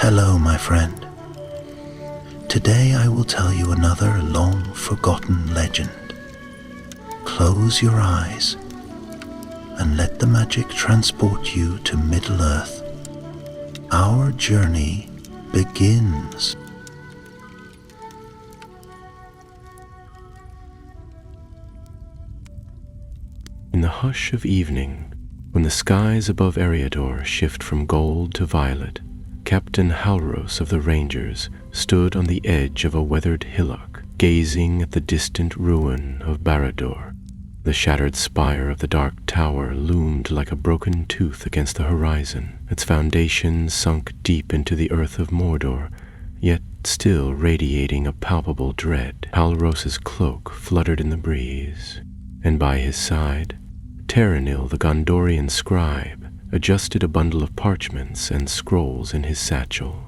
Hello, my friend. Today I will tell you another long-forgotten legend. Close your eyes and let the magic transport you to Middle-earth. Our journey begins. In the hush of evening, when the skies above Eriador shift from gold to violet, Captain Halros of the Rangers stood on the edge of a weathered hillock, gazing at the distant ruin of Barad. The shattered spire of the dark tower loomed like a broken tooth against the horizon, its foundations sunk deep into the earth of Mordor, yet still radiating a palpable dread. Halros's cloak fluttered in the breeze, and by his side, Taranil, the Gondorian scribe, adjusted a bundle of parchments and scrolls in his satchel.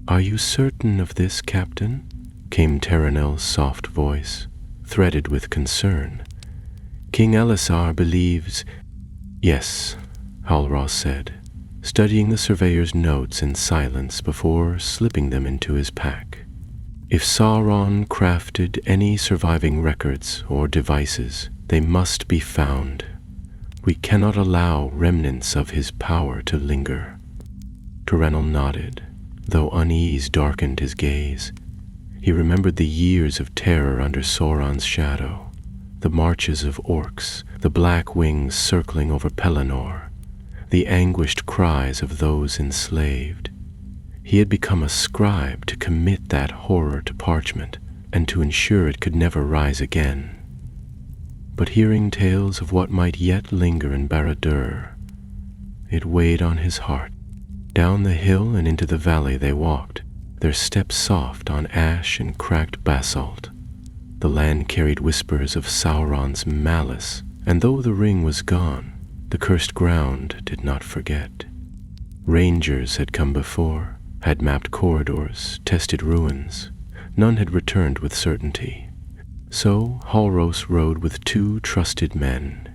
"Are you certain of this, Captain?" came Taranil's soft voice, threaded with concern. "King Elisar believes—" "Yes," Halros said, studying the surveyor's notes in silence before slipping them into his pack. "If Sauron crafted any surviving records or devices, they must be found. We cannot allow remnants of his power to linger." Taranil nodded, though unease darkened his gaze. He remembered the years of terror under Sauron's shadow, the marches of orcs, the black wings circling over Pelennor, the anguished cries of those enslaved. He had become a scribe to commit that horror to parchment and to ensure it could never rise again. But hearing tales of what might yet linger in Barad, it weighed on his heart. Down the hill and into the valley they walked, their steps soft on ash and cracked basalt. The land carried whispers of Sauron's malice, and though the ring was gone, the cursed ground did not forget. Rangers had come before, had mapped corridors, tested ruins. None had returned with certainty. So Halros rode with two trusted men,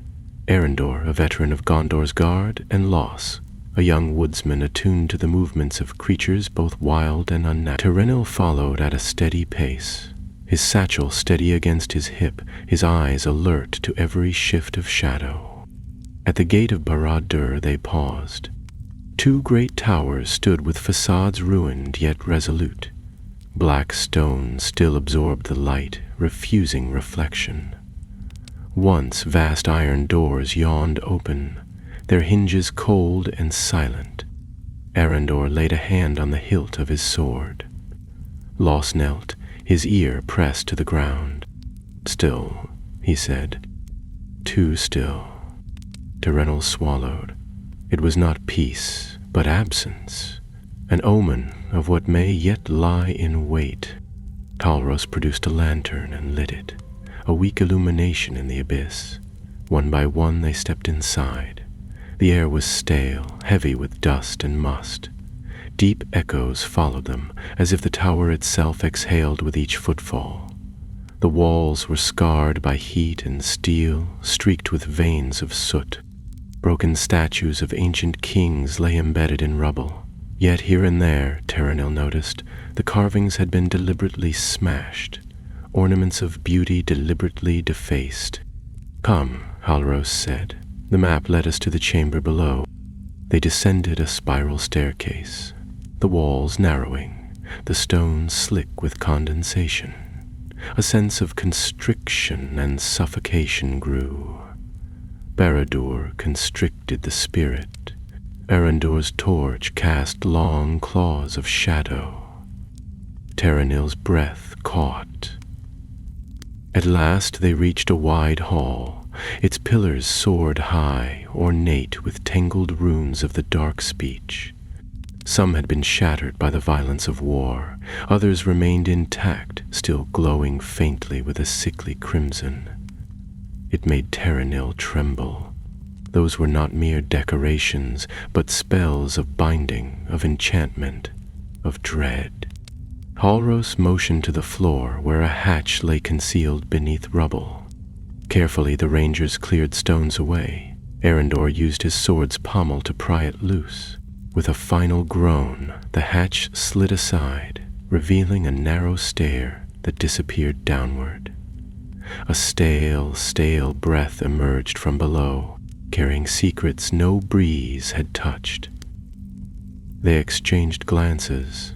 Arendor, a veteran of Gondor's guard, and Los, a young woodsman attuned to the movements of creatures both wild and unnatural. Taranil followed at a steady pace, his satchel steady against his hip, his eyes alert to every shift of shadow. At the gate of Barad they paused. Two great towers stood with facades ruined yet resolute. Black stone still absorbed the light, refusing reflection. Once vast iron doors yawned open, their hinges cold and silent. Arendor laid a hand on the hilt of his sword. Los knelt, his ear pressed to the ground. "Still," he said. "Too still." Taranil swallowed. It was not peace, but absence, an omen of what may yet lie in wait. Halros produced a lantern and lit it, a weak illumination in the abyss. One by one they stepped inside. The air was stale, heavy with dust and must. Deep echoes followed them, as if the tower itself exhaled with each footfall. The walls were scarred by heat and steel, streaked with veins of soot. Broken statues of ancient kings lay embedded in rubble. Yet here and there, Taranil noticed, the carvings had been deliberately smashed, ornaments of beauty deliberately defaced. "Come," Halros said. The map led us to the chamber below. They descended a spiral staircase, the walls narrowing, the stones slick with condensation. A sense of constriction and suffocation grew. Barad constricted the spirit. Arendor's torch cast long claws of shadow. Taranil's breath caught. At last they reached a wide hall. Its pillars soared high, ornate with tangled runes of the dark speech. Some had been shattered by the violence of war. Others remained intact, still glowing faintly with a sickly crimson. It made Taranil tremble. Those were not mere decorations, but spells of binding, of enchantment, of dread. Halros motioned to the floor where a hatch lay concealed beneath rubble. Carefully the rangers cleared stones away. Arendor used his sword's pommel to pry it loose. With a final groan, the hatch slid aside, revealing a narrow stair that disappeared downward. A stale, stale breath emerged from below, carrying secrets no breeze had touched. They exchanged glances.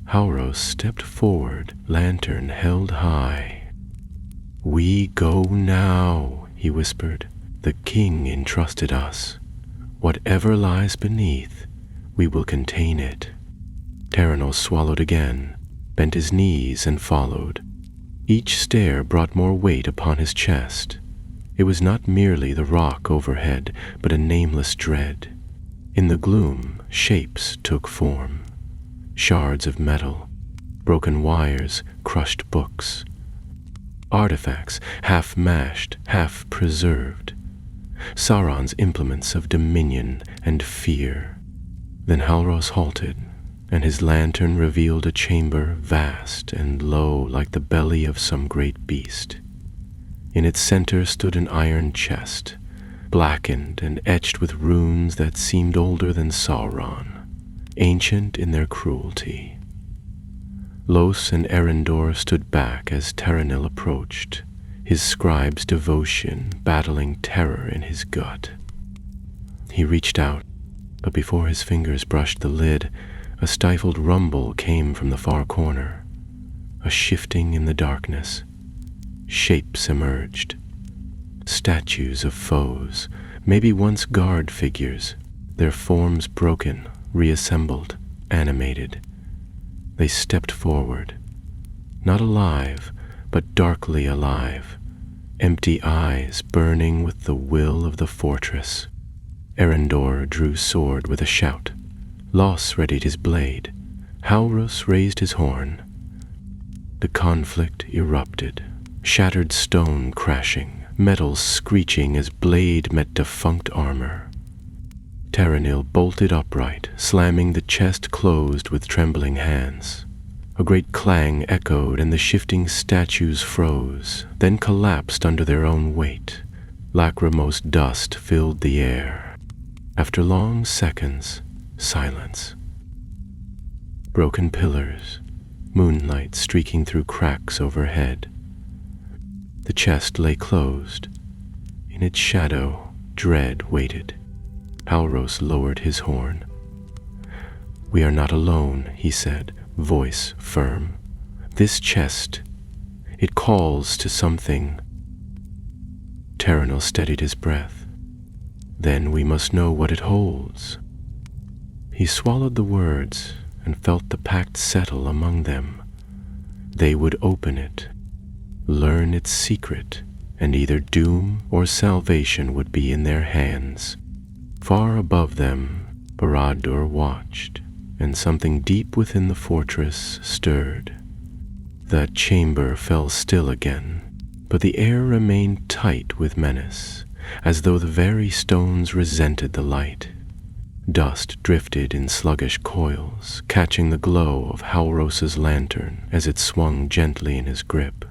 Halros stepped forward, lantern held high. "We go now," he whispered. "The king entrusted us. Whatever lies beneath, we will contain it." Terranil swallowed again, bent his knees and followed. Each stair brought more weight upon his chest. It was not merely the rock overhead, but a nameless dread. In the gloom, shapes took form. Shards of metal, broken wires, crushed books. Artifacts, half mashed, half preserved. Sauron's implements of dominion and fear. Then Halros halted, and his lantern revealed a chamber vast and low like the belly of some great beast. In its center stood an iron chest, blackened and etched with runes that seemed older than Sauron, ancient in their cruelty. Los and Erendor stood back as Terranil approached, his scribe's devotion battling terror in his gut. He reached out, but before his fingers brushed the lid, a stifled rumble came from the far corner. A shifting in the darkness. Shapes emerged. Statues of foes, maybe once guard figures, their forms broken, reassembled, animated. They stepped forward, not alive, but darkly alive, empty eyes burning with the will of the fortress. Erendor drew sword with a shout. Los readied his blade. Halros raised his horn. The conflict erupted, shattered stone crashing, metal screeching as blade met defunct armor. Terranil bolted upright, slamming the chest closed with trembling hands. A great clang echoed and the shifting statues froze, then collapsed under their own weight. Lachrymose dust filled the air. After long seconds, silence. Broken pillars, moonlight streaking through cracks overhead. The chest lay closed. In its shadow, dread waited. Halros lowered his horn. "We are not alone," he said, voice firm. "This chest, it calls to something." Terranil steadied his breath. "Then we must know what it holds." He swallowed the words and felt the pact settle among them. They would open it, learn its secret, and either doom or salvation would be in their hands. Far above them, Barad watched, and something deep within the fortress stirred. The chamber fell still again, but the air remained tight with menace, as though the very stones resented the light. Dust drifted in sluggish coils, catching the glow of Halros's lantern as it swung gently in his grip.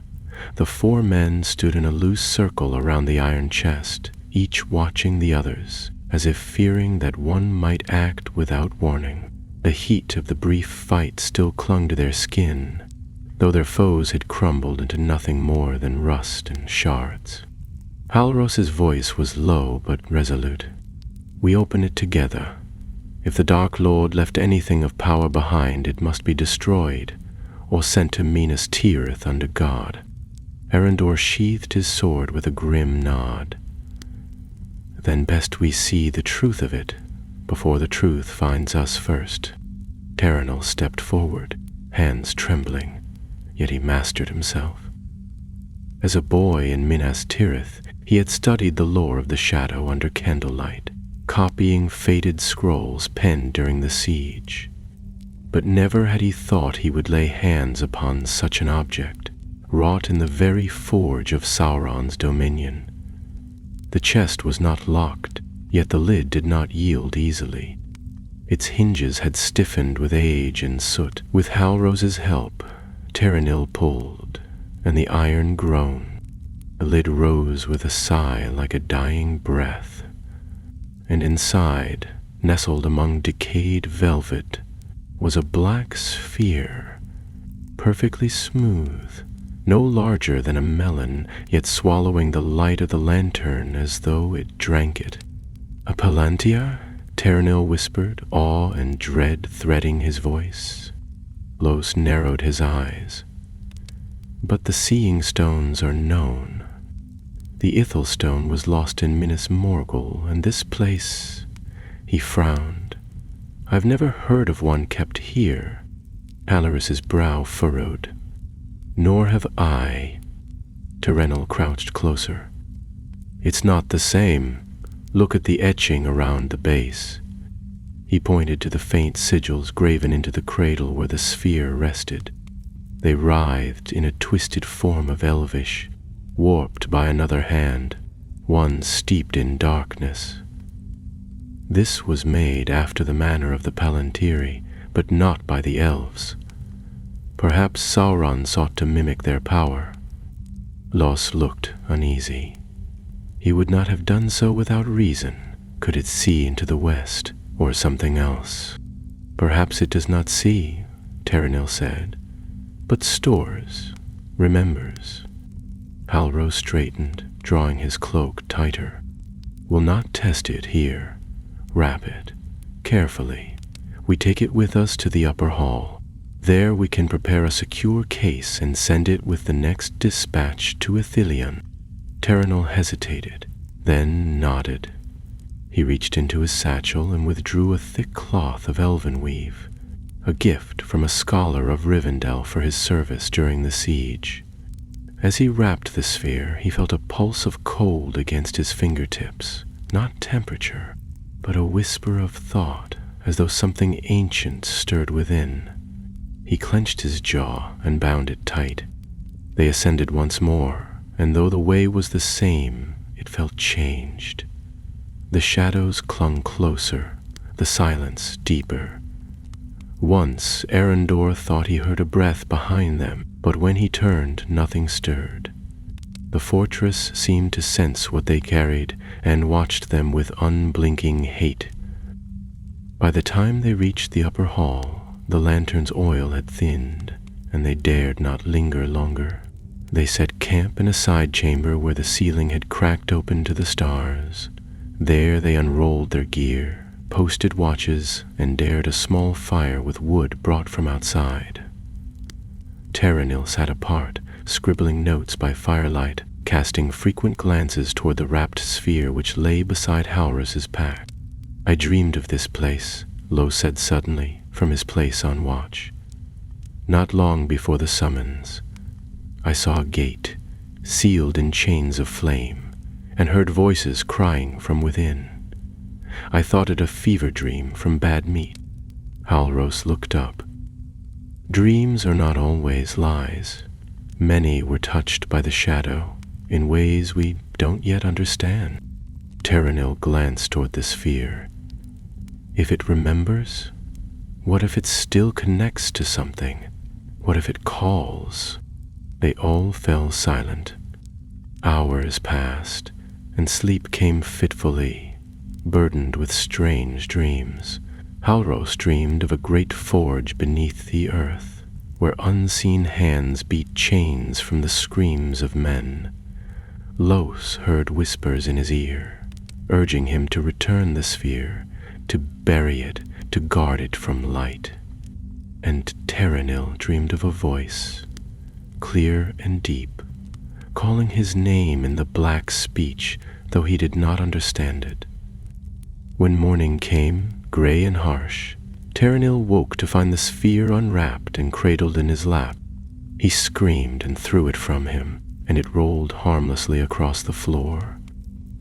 The four men stood in a loose circle around the iron chest, each watching the others, as if fearing that one might act without warning. The heat of the brief fight still clung to their skin, though their foes had crumbled into nothing more than rust and shards. Halros's voice was low but resolute. "We open it together. If the Dark Lord left anything of power behind, it must be destroyed, or sent to Minas Tirith under God." Erendor sheathed his sword with a grim nod. "Then best we see the truth of it, before the truth finds us first." Terranil stepped forward, hands trembling, yet he mastered himself. As a boy in Minas Tirith, he had studied the lore of the shadow under candlelight, copying faded scrolls penned during the siege. But never had he thought he would lay hands upon such an object, wrought in the very forge of Sauron's dominion. The chest was not locked, yet the lid did not yield easily. Its hinges had stiffened with age and soot. With Halros's help, Terranil pulled, and the iron groaned. The lid rose with a sigh like a dying breath, and inside, nestled among decayed velvet, was a black sphere, perfectly smooth, no larger than a melon, yet swallowing the light of the lantern as though it drank it. "A Palantir?" Terenil whispered, awe and dread threading his voice. Los narrowed his eyes. "But the seeing stones are known. The Ithel stone was lost in Minas Morgul, and this place—" He frowned. "I've never heard of one kept here." Alaris's brow furrowed. "Nor have I." Terenil crouched closer. "It's not the same. Look at the etching around the base." He pointed to the faint sigils graven into the cradle where the sphere rested. They writhed in a twisted form of elvish, warped by another hand, one steeped in darkness. This was made after the manner of the Palantiri, but not by the elves. Perhaps Sauron sought to mimic their power. Los looked uneasy. He would not have done so without reason. Could it see into the west, or something else? "Perhaps it does not see," Terenil said, "but stores, remembers." Halro straightened, drawing his cloak tighter. "We'll not test it here. Wrap it, carefully. We take it with us to the upper hall. There we can prepare a secure case and send it with the next dispatch to Ithilien." Terenil hesitated, then nodded. He reached into his satchel and withdrew a thick cloth of elven weave, a gift from a scholar of Rivendell for his service during the siege. As he wrapped the sphere, he felt a pulse of cold against his fingertips, not temperature, but a whisper of thought, as though something ancient stirred within. He clenched his jaw and bound it tight. They ascended once more, and though the way was the same, it felt changed. The shadows clung closer, the silence deeper. Once Arendor thought he heard a breath behind them, but when he turned, nothing stirred. The fortress seemed to sense what they carried and watched them with unblinking hate. By the time they reached the upper hall, the lantern's oil had thinned, and they dared not linger longer. They set camp in a side chamber where the ceiling had cracked open to the stars. There they unrolled their gear, posted watches, and dared a small fire with wood brought from outside. Terenil sat apart, scribbling notes by firelight, casting frequent glances toward the wrapped sphere which lay beside Halris's pack. "I dreamed of this place," Lo said suddenly, from his place on watch. "Not long before the summons, I saw a gate, sealed in chains of flame, and heard voices crying from within. I thought it a fever dream from bad meat." Halros looked up. "Dreams are not always lies. Many were touched by the shadow, in ways we don't yet understand." Terenil glanced toward the sphere. "If it remembers? What if it still connects to something? What if it calls?" They all fell silent. Hours passed, and sleep came fitfully, burdened with strange dreams. Halros dreamed of a great forge beneath the earth, where unseen hands beat chains from the screams of men. Los heard whispers in his ear, urging him to return the sphere, to bury it, to guard it from light. And Terenil dreamed of a voice, clear and deep, calling his name in the black speech, though he did not understand it. When morning came, gray and harsh, Terenil woke to find the sphere unwrapped and cradled in his lap. He screamed and threw it from him, and it rolled harmlessly across the floor.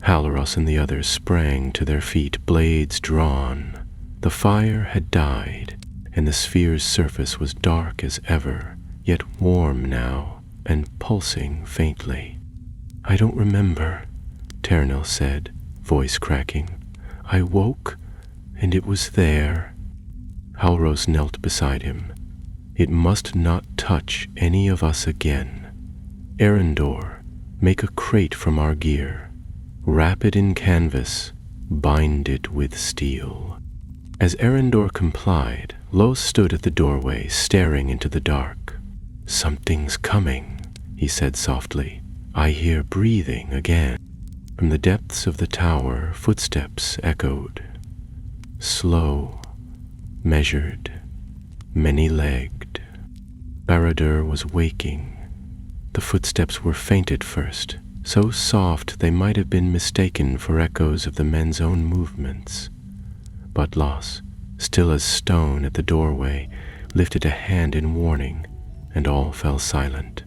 Halros and the others sprang to their feet, blades drawn. The fire had died, and the sphere's surface was dark as ever, yet warm now and pulsing faintly. "I don't remember," Terenil said, voice cracking. "I woke, and it was there." Halros knelt beside him. "It must not touch any of us again. Arendor, make a crate from our gear. Wrap it in canvas, bind it with steel." As Erendor complied, Los stood at the doorway, staring into the dark. "Something's coming," he said softly. "I hear breathing again." From the depths of the tower, footsteps echoed. Slow, measured, many-legged. Barad was waking. The footsteps were faint at first, so soft they might have been mistaken for echoes of the men's own movements. But Los, still as stone at the doorway, lifted a hand in warning, and all fell silent.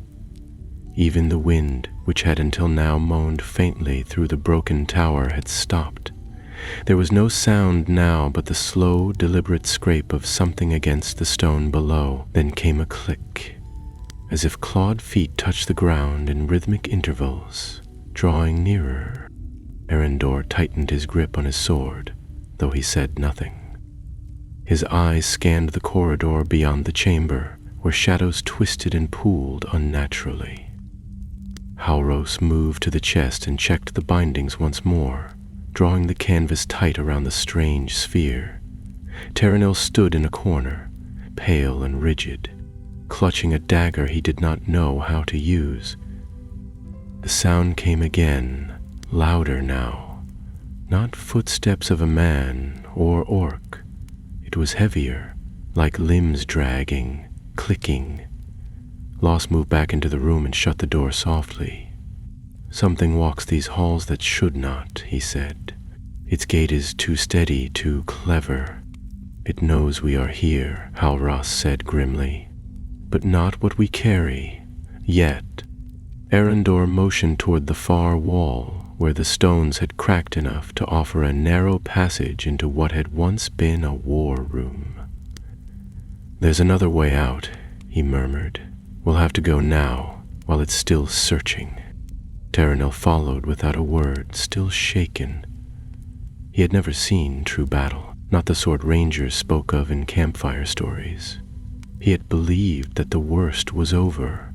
Even the wind, which had until now moaned faintly through the broken tower, had stopped. There was no sound now but the slow, deliberate scrape of something against the stone below. Then came a click, as if clawed feet touched the ground in rhythmic intervals, drawing nearer. Erendor tightened his grip on his sword, though he said nothing. His eyes scanned the corridor beyond the chamber, where shadows twisted and pooled unnaturally. Halros moved to the chest and checked the bindings once more, drawing the canvas tight around the strange sphere. Terenil stood in a corner, pale and rigid, clutching a dagger he did not know how to use. The sound came again, louder now. Not footsteps of a man or orc. It was heavier, like limbs dragging, clicking. Los moved back into the room and shut the door softly. "Something walks these halls that should not," he said. "Its gait is too steady, too clever." "It knows we are here," Halros said grimly. "But not what we carry, yet." Erendor motioned toward the far wall, where the stones had cracked enough to offer a narrow passage into what had once been a war room. "There's another way out," he murmured. "We'll have to go now, while it's still searching." Terenil followed without a word, still shaken. He had never seen true battle, not the sort rangers spoke of in campfire stories. He had believed that the worst was over,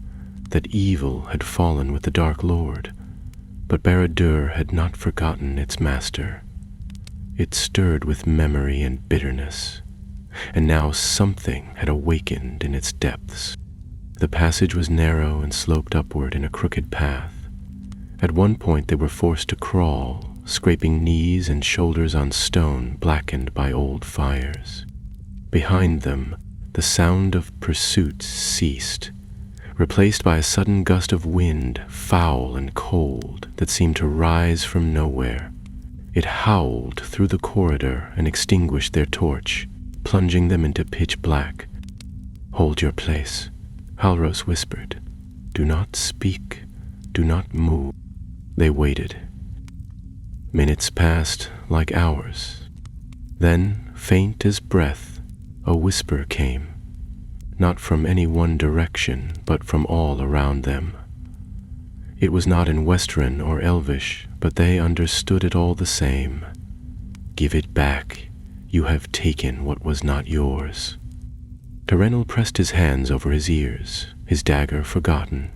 that evil had fallen with the Dark Lord, but Barad had not forgotten its master. It stirred with memory and bitterness, and now something had awakened in its depths. The passage was narrow and sloped upward in a crooked path. At one point they were forced to crawl, scraping knees and shoulders on stone blackened by old fires. Behind them, the sound of pursuit ceased, replaced by a sudden gust of wind, foul and cold, that seemed to rise from nowhere. It howled through the corridor and extinguished their torch, plunging them into pitch black. "Hold your place," Halros whispered. "Do not speak, do not move." They waited. Minutes passed like hours. Then, faint as breath, a whisper came, not from any one direction, but from all around them. It was not in Western or Elvish, but they understood it all the same. "Give it back. You have taken what was not yours." Terenil pressed his hands over his ears, his dagger forgotten.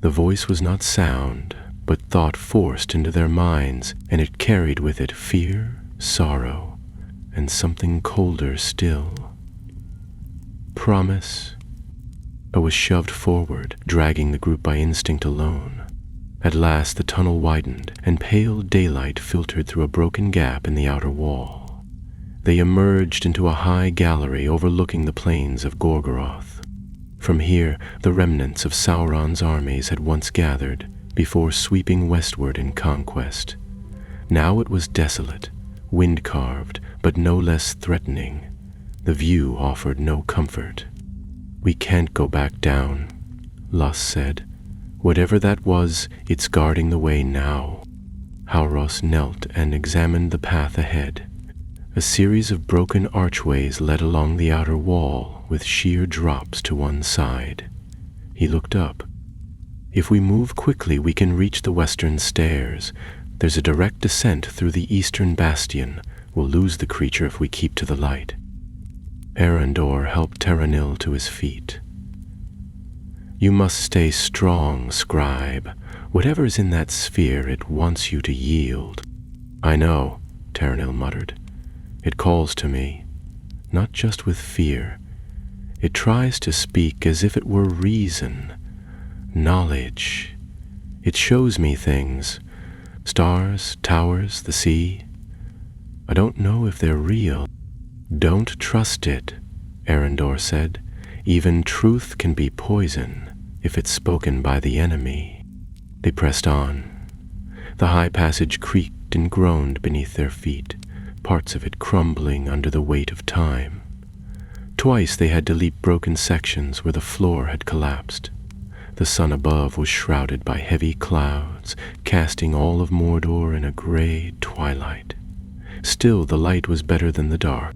The voice was not sound, but thought forced into their minds, and it carried with it fear, sorrow, and something colder still. "Promise." I was shoved forward, dragging the group by instinct alone. At last the tunnel widened, and pale daylight filtered through a broken gap in the outer wall. They emerged into a high gallery overlooking the plains of Gorgoroth. From here, the remnants of Sauron's armies had once gathered, before sweeping westward in conquest. Now it was desolate, wind-carved, but no less threatening. The view offered no comfort. "We can't go back down," Los said. "Whatever that was, it's guarding the way now." Halros knelt and examined the path ahead. A series of broken archways led along the outer wall, with sheer drops to one side. He looked up. "If we move quickly, we can reach the western stairs. There's a direct descent through the eastern bastion. We'll lose the creature if we keep to the light." Erendor helped Terenil to his feet. "You must stay strong, scribe. Whatever's in that sphere, it wants you to yield." "I know," Terenil muttered. It calls to me, not just with fear. It tries to speak as if it were reason, knowledge. It shows me things, stars, towers, the sea. I don't know if they're real. Don't trust it, Arendor said. Even truth can be poison if it's spoken by the enemy. They pressed on. The high passage creaked and groaned beneath their feet, parts of it crumbling under the weight of time. Twice they had to leap broken sections where the floor had collapsed. The sun above was shrouded by heavy clouds, casting all of Mordor in a gray twilight. Still, the light was better than the dark,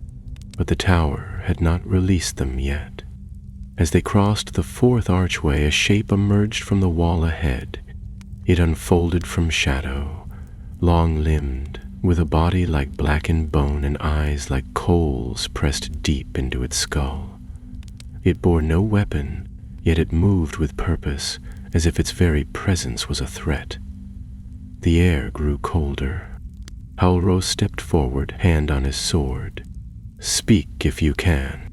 but the tower had not released them yet. As they crossed the fourth archway, a shape emerged from the wall ahead. It unfolded from shadow, long-limbed, with a body like blackened bone and eyes like coals pressed deep into its skull. It bore no weapon, yet it moved with purpose, as if its very presence was a threat. The air grew colder. Halros stepped forward, hand on his sword. "Speak if you can."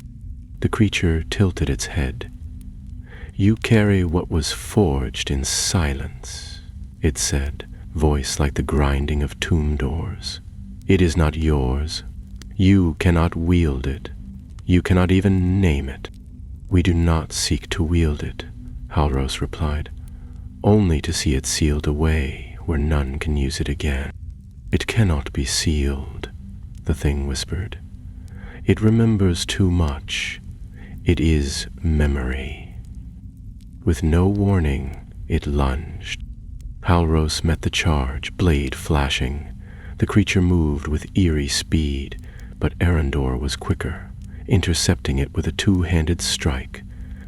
The creature tilted its head. "You carry what was forged in silence," it said, voice like the grinding of tomb doors. "It is not yours. You cannot wield it. You cannot even name it." "We do not seek to wield it," Halros replied, "only to see it sealed away where none can use it again." "It cannot be sealed," the thing whispered. "It remembers too much. It is memory." With no warning, it lunged. Halros met the charge, blade flashing. The creature moved with eerie speed, but Arendor was quicker, intercepting it with a two-handed strike.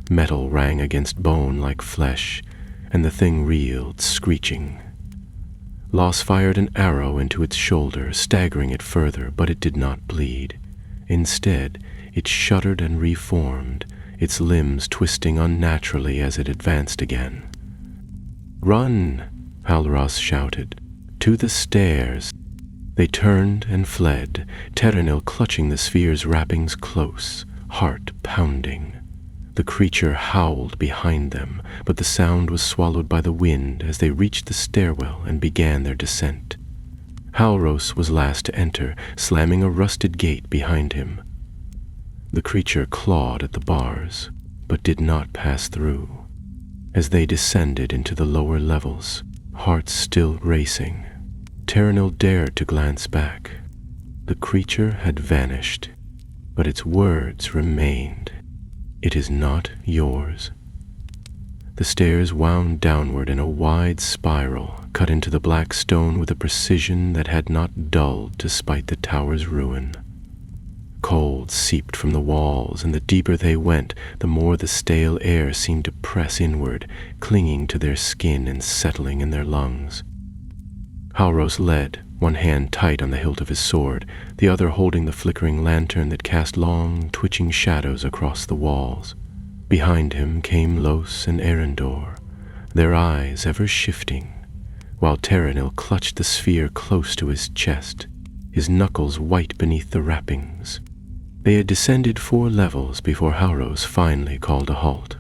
Metal rang against bone like flesh, and the thing reeled, screeching. Los fired an arrow into its shoulder, staggering it further, but it did not bleed. Instead, it shuddered and reformed, its limbs twisting unnaturally as it advanced again. "Run!" Halros shouted. "To the stairs!" They turned and fled, Terenil clutching the sphere's wrappings close, heart pounding. The creature howled behind them, but the sound was swallowed by the wind as they reached the stairwell and began their descent. Halros was last to enter, slamming a rusted gate behind him. The creature clawed at the bars, but did not pass through. As they descended into the lower levels, hearts still racing, Terenil dared to glance back. The creature had vanished, but its words remained. "It is not yours." The stairs wound downward in a wide spiral, cut into the black stone with a precision that had not dulled despite the tower's ruin. Cold seeped from the walls, and the deeper they went, the more the stale air seemed to press inward, clinging to their skin and settling in their lungs. Halros led, one hand tight on the hilt of his sword, the other holding the flickering lantern that cast long, twitching shadows across the walls. Behind him came Los and Arendor, their eyes ever shifting, while Terenil clutched the sphere close to his chest, his knuckles white beneath the wrappings. They had descended 4 levels before Halros finally called a halt.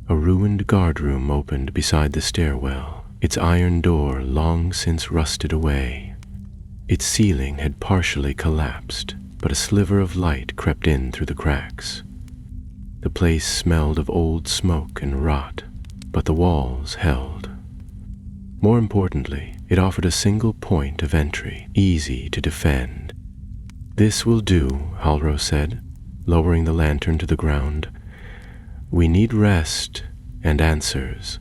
A ruined guardroom opened beside the stairwell, its iron door long since rusted away. Its ceiling had partially collapsed, but a sliver of light crept in through the cracks. The place smelled of old smoke and rot, but the walls held. More importantly, it offered a single point of entry, easy to defend. "This will do," Halros said, lowering the lantern to the ground. "We need rest and answers."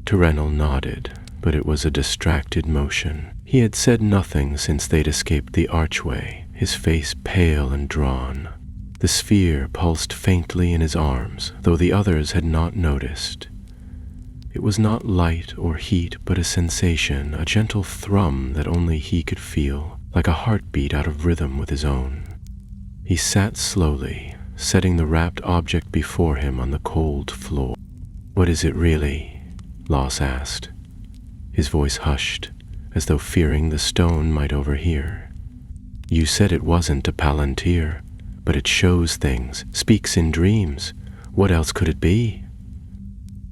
Terenil nodded, but it was a distracted motion. He had said nothing since they'd escaped the archway, his face pale and drawn. The sphere pulsed faintly in his arms, though the others had not noticed. It was not light or heat, but a sensation, a gentle thrum that only he could feel, like a heartbeat out of rhythm with his own. He sat slowly, setting the wrapped object before him on the cold floor. "What is it really?" Los asked. His voice hushed, as though fearing the stone might overhear. You said it wasn't a palantir, but it shows things, speaks in dreams. What else could it be?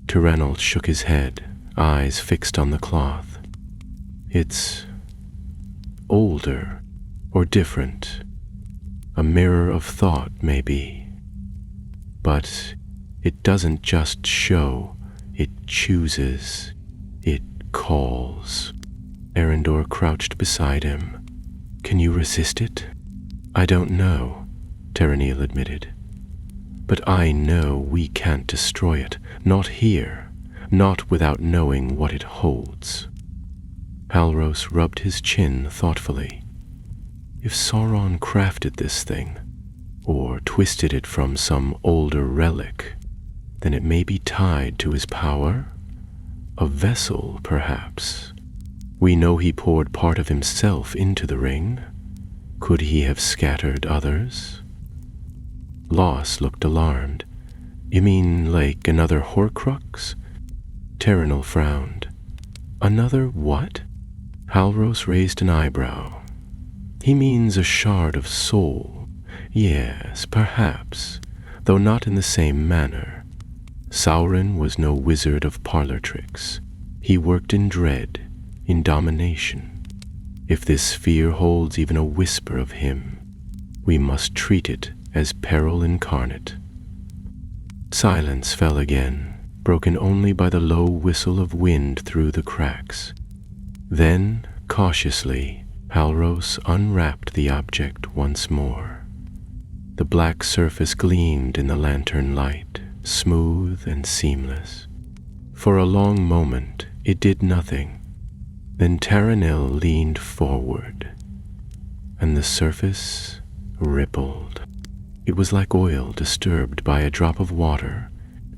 Tyrrell shook his head, eyes fixed on the cloth. It's older or different. A mirror of thought, maybe. But it doesn't just show, it chooses, it calls. Arendor crouched beside him. Can you resist it? I don't know, Tyrrell admitted. But I know we can't destroy it, not here, not without knowing what it holds. Halros rubbed his chin thoughtfully. If Sauron crafted this thing, or twisted it from some older relic, then it may be tied to his power? A vessel, perhaps. We know he poured part of himself into the ring. Could he have scattered others? Loss looked alarmed. You mean like another Horcrux? Tyrrell frowned. Another what? Halros raised an eyebrow. He means a shard of soul. Yes, perhaps, though not in the same manner. Sauron was no wizard of parlor tricks. He worked in dread, in domination. If this sphere holds even a whisper of him, we must treat it as peril incarnate. Silence fell again, broken only by the low whistle of wind through the cracks. Then, cautiously, Halros unwrapped the object once more. The black surface gleamed in the lantern light, smooth and seamless. For a long moment, it did nothing. Then Tyrrell leaned forward, and the surface rippled. It was like oil disturbed by a drop of water.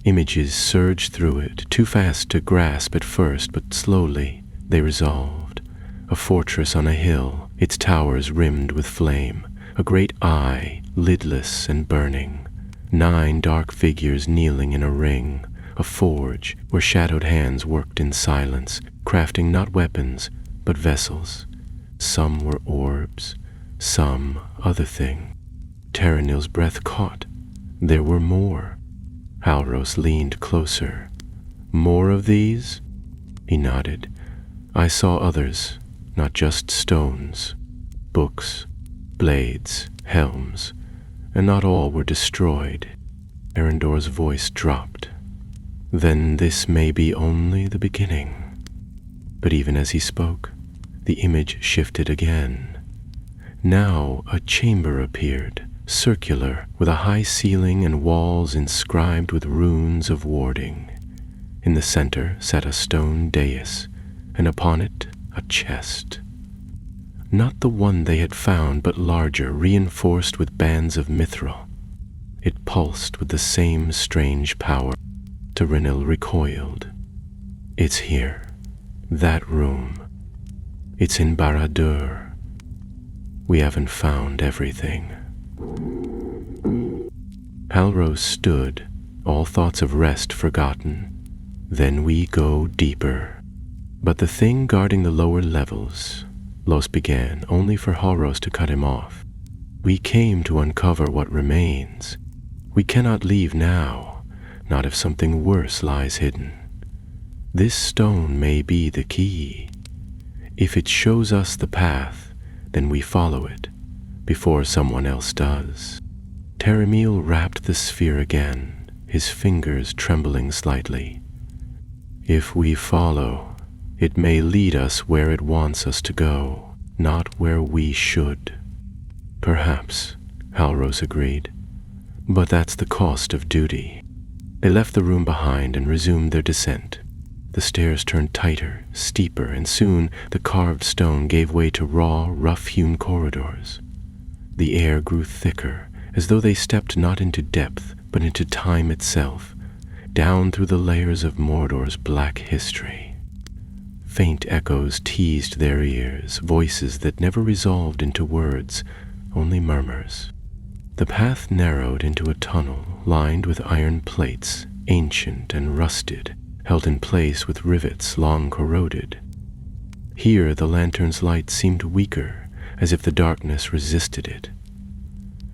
Images surged through it, too fast to grasp at first, but slowly they resolved. A fortress on a hill, its towers rimmed with flame, a great eye, lidless and burning, 9 dark figures kneeling in a ring, a forge where shadowed hands worked in silence, crafting not weapons, but vessels. Some were orbs, some other thing. Tyrrell's breath caught. There were more. Halros leaned closer. More of these? He nodded. I saw others, not just stones. Books, blades, helms, and not all were destroyed. Arendor's voice dropped. Then this may be only the beginning. But even as he spoke, the image shifted again. Now a chamber appeared, circular, with a high ceiling and walls inscribed with runes of warding. In the center sat a stone dais, and upon it a chest. Not the one they had found, but larger, reinforced with bands of mithril. It pulsed with the same strange power. Tyrrell recoiled. It's here. That room. It's in Barad. We haven't found everything. Halros stood, all thoughts of rest forgotten. Then we go deeper. But the thing guarding the lower levels, Los began, only for Halros to cut him off. We came to uncover what remains. We cannot leave now, not if something worse lies hidden. This stone may be the key. If it shows us the path, then we follow it, before someone else does. Tyrrell wrapped the sphere again, his fingers trembling slightly. If we follow, it may lead us where it wants us to go, not where we should. Perhaps, Halros agreed. But that's the cost of duty. They left the room behind and resumed their descent. The stairs turned tighter, steeper, and soon the carved stone gave way to raw, rough-hewn corridors. The air grew thicker, as though they stepped not into depth, but into time itself, down through the layers of Mordor's black history. Faint echoes teased their ears, voices that never resolved into words, only murmurs. The path narrowed into a tunnel lined with iron plates, ancient and rusted, held in place with rivets long corroded. Here the lantern's light seemed weaker, as if the darkness resisted it.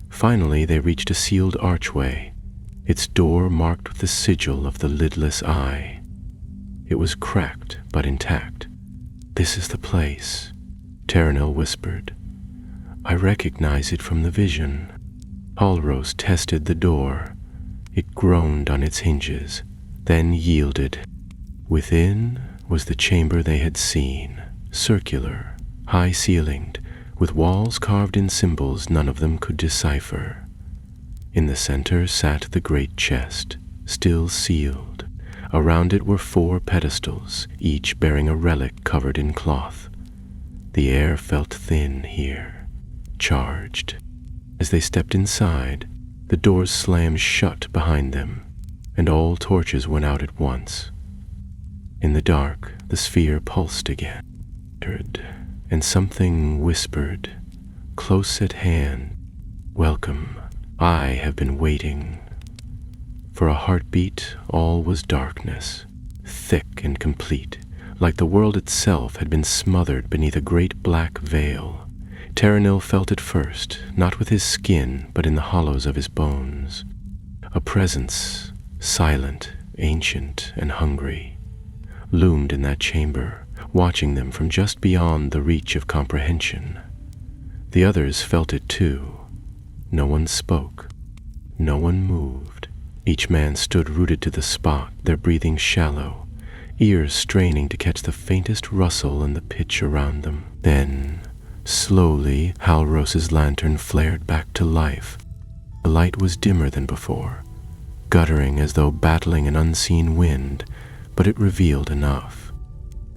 Finally, they reached a sealed archway, its door marked with the sigil of the lidless eye. It was cracked but intact. "This is the place," Terranil whispered. "I recognize it from the vision." Halros tested the door. It groaned on its hinges, then yielded. Within was the chamber they had seen, circular, high-ceilinged, with walls carved in symbols none of them could decipher. In the center sat the great chest, still sealed. Around it were 4 pedestals, each bearing a relic covered in cloth. The air felt thin here, charged. As they stepped inside, the doors slammed shut behind them, and all torches went out at once. In the dark, the sphere pulsed again, and something whispered, close at hand, "Welcome, I have been waiting." For a heartbeat, all was darkness, thick and complete, like the world itself had been smothered beneath a great black veil. Terranil felt it first, not with his skin, but in the hollows of his bones. A presence, silent, ancient, and hungry, loomed in that chamber, watching them from just beyond the reach of comprehension. The others felt it too. No one spoke. No one moved. Each man stood rooted to the spot, their breathing shallow, ears straining to catch the faintest rustle in the pitch around them. Then, slowly, Halros's lantern flared back to life. The light was dimmer than before, guttering as though battling an unseen wind, but it revealed enough.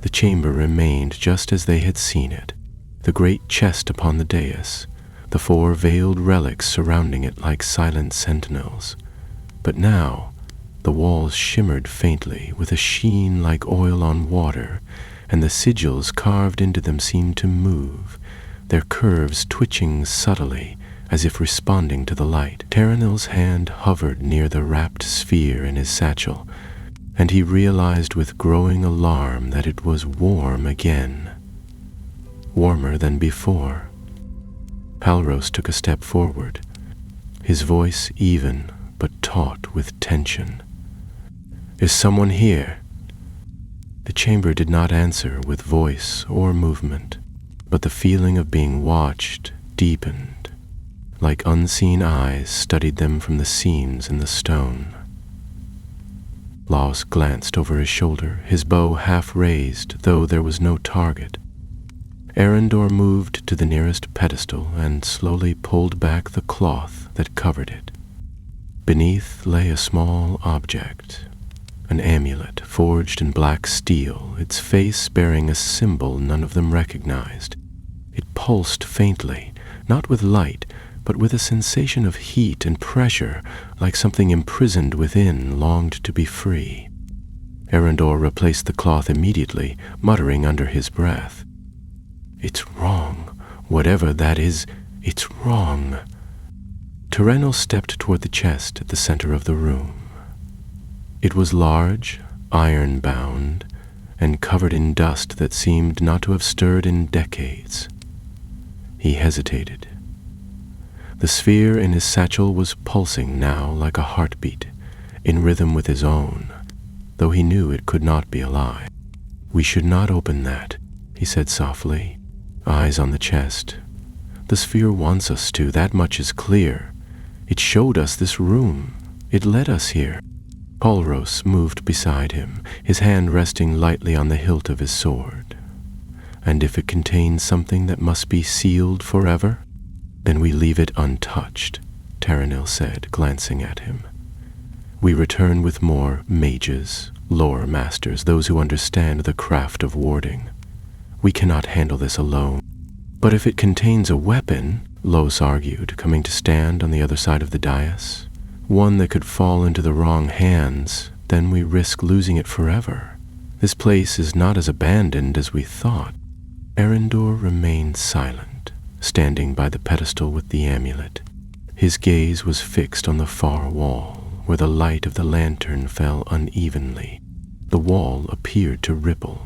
The chamber remained just as they had seen it, the great chest upon the dais, the 4 veiled relics surrounding it like silent sentinels. But now, the walls shimmered faintly with a sheen like oil on water, and the sigils carved into them seemed to move, their curves twitching subtly as if responding to the light. Terranil's hand hovered near the wrapped sphere in his satchel, and he realized with growing alarm that it was warm again. Warmer than before. Halros took a step forward, his voice even but taut with tension. "Is someone here?" The chamber did not answer with voice or movement, but the feeling of being watched deepened, like unseen eyes studied them from the seams in the stone. Laos glanced over his shoulder, his bow half raised, though there was no target. Arendor moved to the nearest pedestal and slowly pulled back the cloth that covered it. Beneath lay a small object, an amulet forged in black steel, its face bearing a symbol none of them recognized. It pulsed faintly, not with light, but with a sensation of heat and pressure, like something imprisoned within longed to be free. Arendor replaced the cloth immediately, muttering under his breath, "It's wrong. Whatever that is, it's wrong." Terranil stepped toward the chest at the center of the room. It was large, iron-bound, and covered in dust that seemed not to have stirred in decades. He hesitated. The sphere in his satchel was pulsing now like a heartbeat, in rhythm with his own, though he knew it could not be alive. "We should not open that," he said softly, eyes on the chest. "The sphere wants us to, that much is clear. It showed us this room. It led us here." Halros moved beside him, his hand resting lightly on the hilt of his sword. "And if it contains something that must be sealed forever, then we leave it untouched," Terranil said, glancing at him. "We return with more mages, lore masters, those who understand the craft of warding. We cannot handle this alone." "But if it contains a weapon," Los argued, coming to stand on the other side of the dais, "one that could fall into the wrong hands, then we risk losing it forever. This place is not as abandoned as we thought." Arendor remained silent, standing by the pedestal with the amulet. His gaze was fixed on the far wall, where the light of the lantern fell unevenly. The wall appeared to ripple,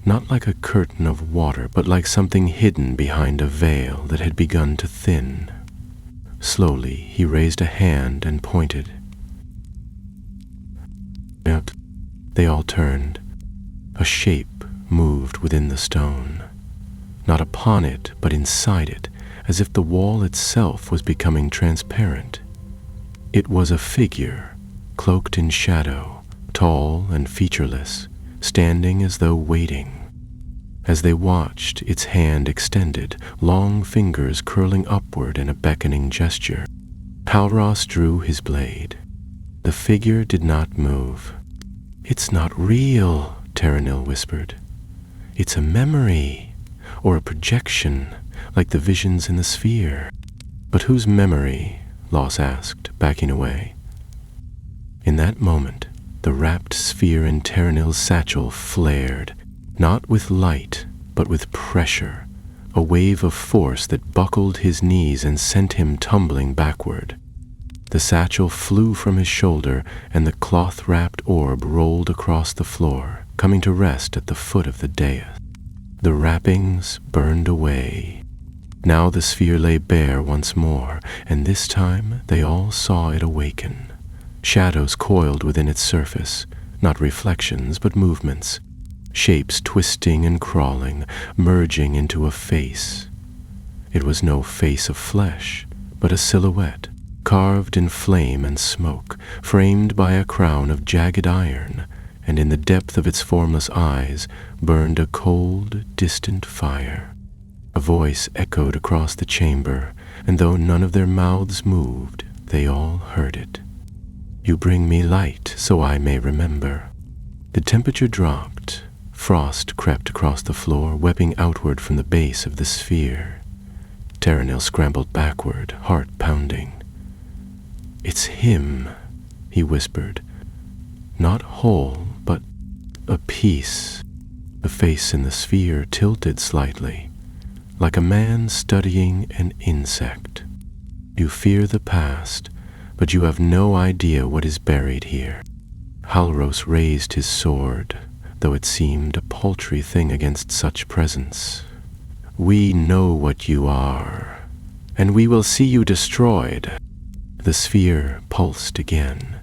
not like a curtain of water, but like something hidden behind a veil that had begun to thin. Slowly, he raised a hand and pointed. They all turned. A shape moved within the stone, not upon it, but inside it, as if the wall itself was becoming transparent. It was a figure, cloaked in shadow, tall and featureless, standing as though waiting. As they watched, its hand extended, long fingers curling upward in a beckoning gesture. Halros drew his blade. The figure did not move. "It's not real," Terenil whispered. "It's a memory, or a projection, like the visions in the sphere." "But whose memory?" Los asked, backing away. In that moment, the wrapped sphere in Terenil's satchel flared, not with light, but with pressure, a wave of force that buckled his knees and sent him tumbling backward. The satchel flew from his shoulder, and the cloth-wrapped orb rolled across the floor, coming to rest at the foot of the dais. The wrappings burned away. Now the sphere lay bare once more, and this time they all saw it awaken. Shadows coiled within its surface, not reflections, but movements. Shapes twisting and crawling, merging into a face. It was no face of flesh, but a silhouette, carved in flame and smoke, framed by a crown of jagged iron, and in the depth of its formless eyes burned a cold, distant fire. A voice echoed across the chamber, and though none of their mouths moved, they all heard it. "You bring me light, so I may remember." The temperature dropped. Frost crept across the floor, webbing outward from the base of the sphere. Terenil scrambled backward, heart pounding. "It's him," he whispered. "Not whole, but a piece." The face in the sphere tilted slightly, like a man studying an insect. "You fear the past, but you have no idea what is buried here." Halros raised his sword, though it seemed a paltry thing against such presence. "We know what you are, and we will see you destroyed." The sphere pulsed again.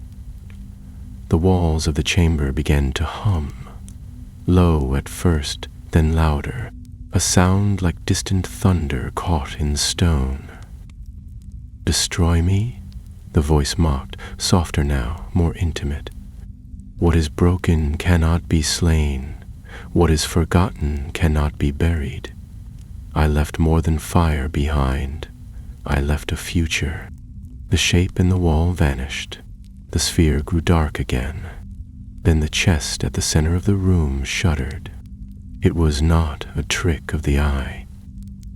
The walls of the chamber began to hum, low at first, then louder, a sound like distant thunder caught in stone. "Destroy me?" The voice mocked, softer now, more intimate. "What is broken cannot be slain. What is forgotten cannot be buried. I left more than fire behind. I left a future." The shape in the wall vanished. The sphere grew dark again. Then the chest at the center of the room shuddered. It was not a trick of the eye.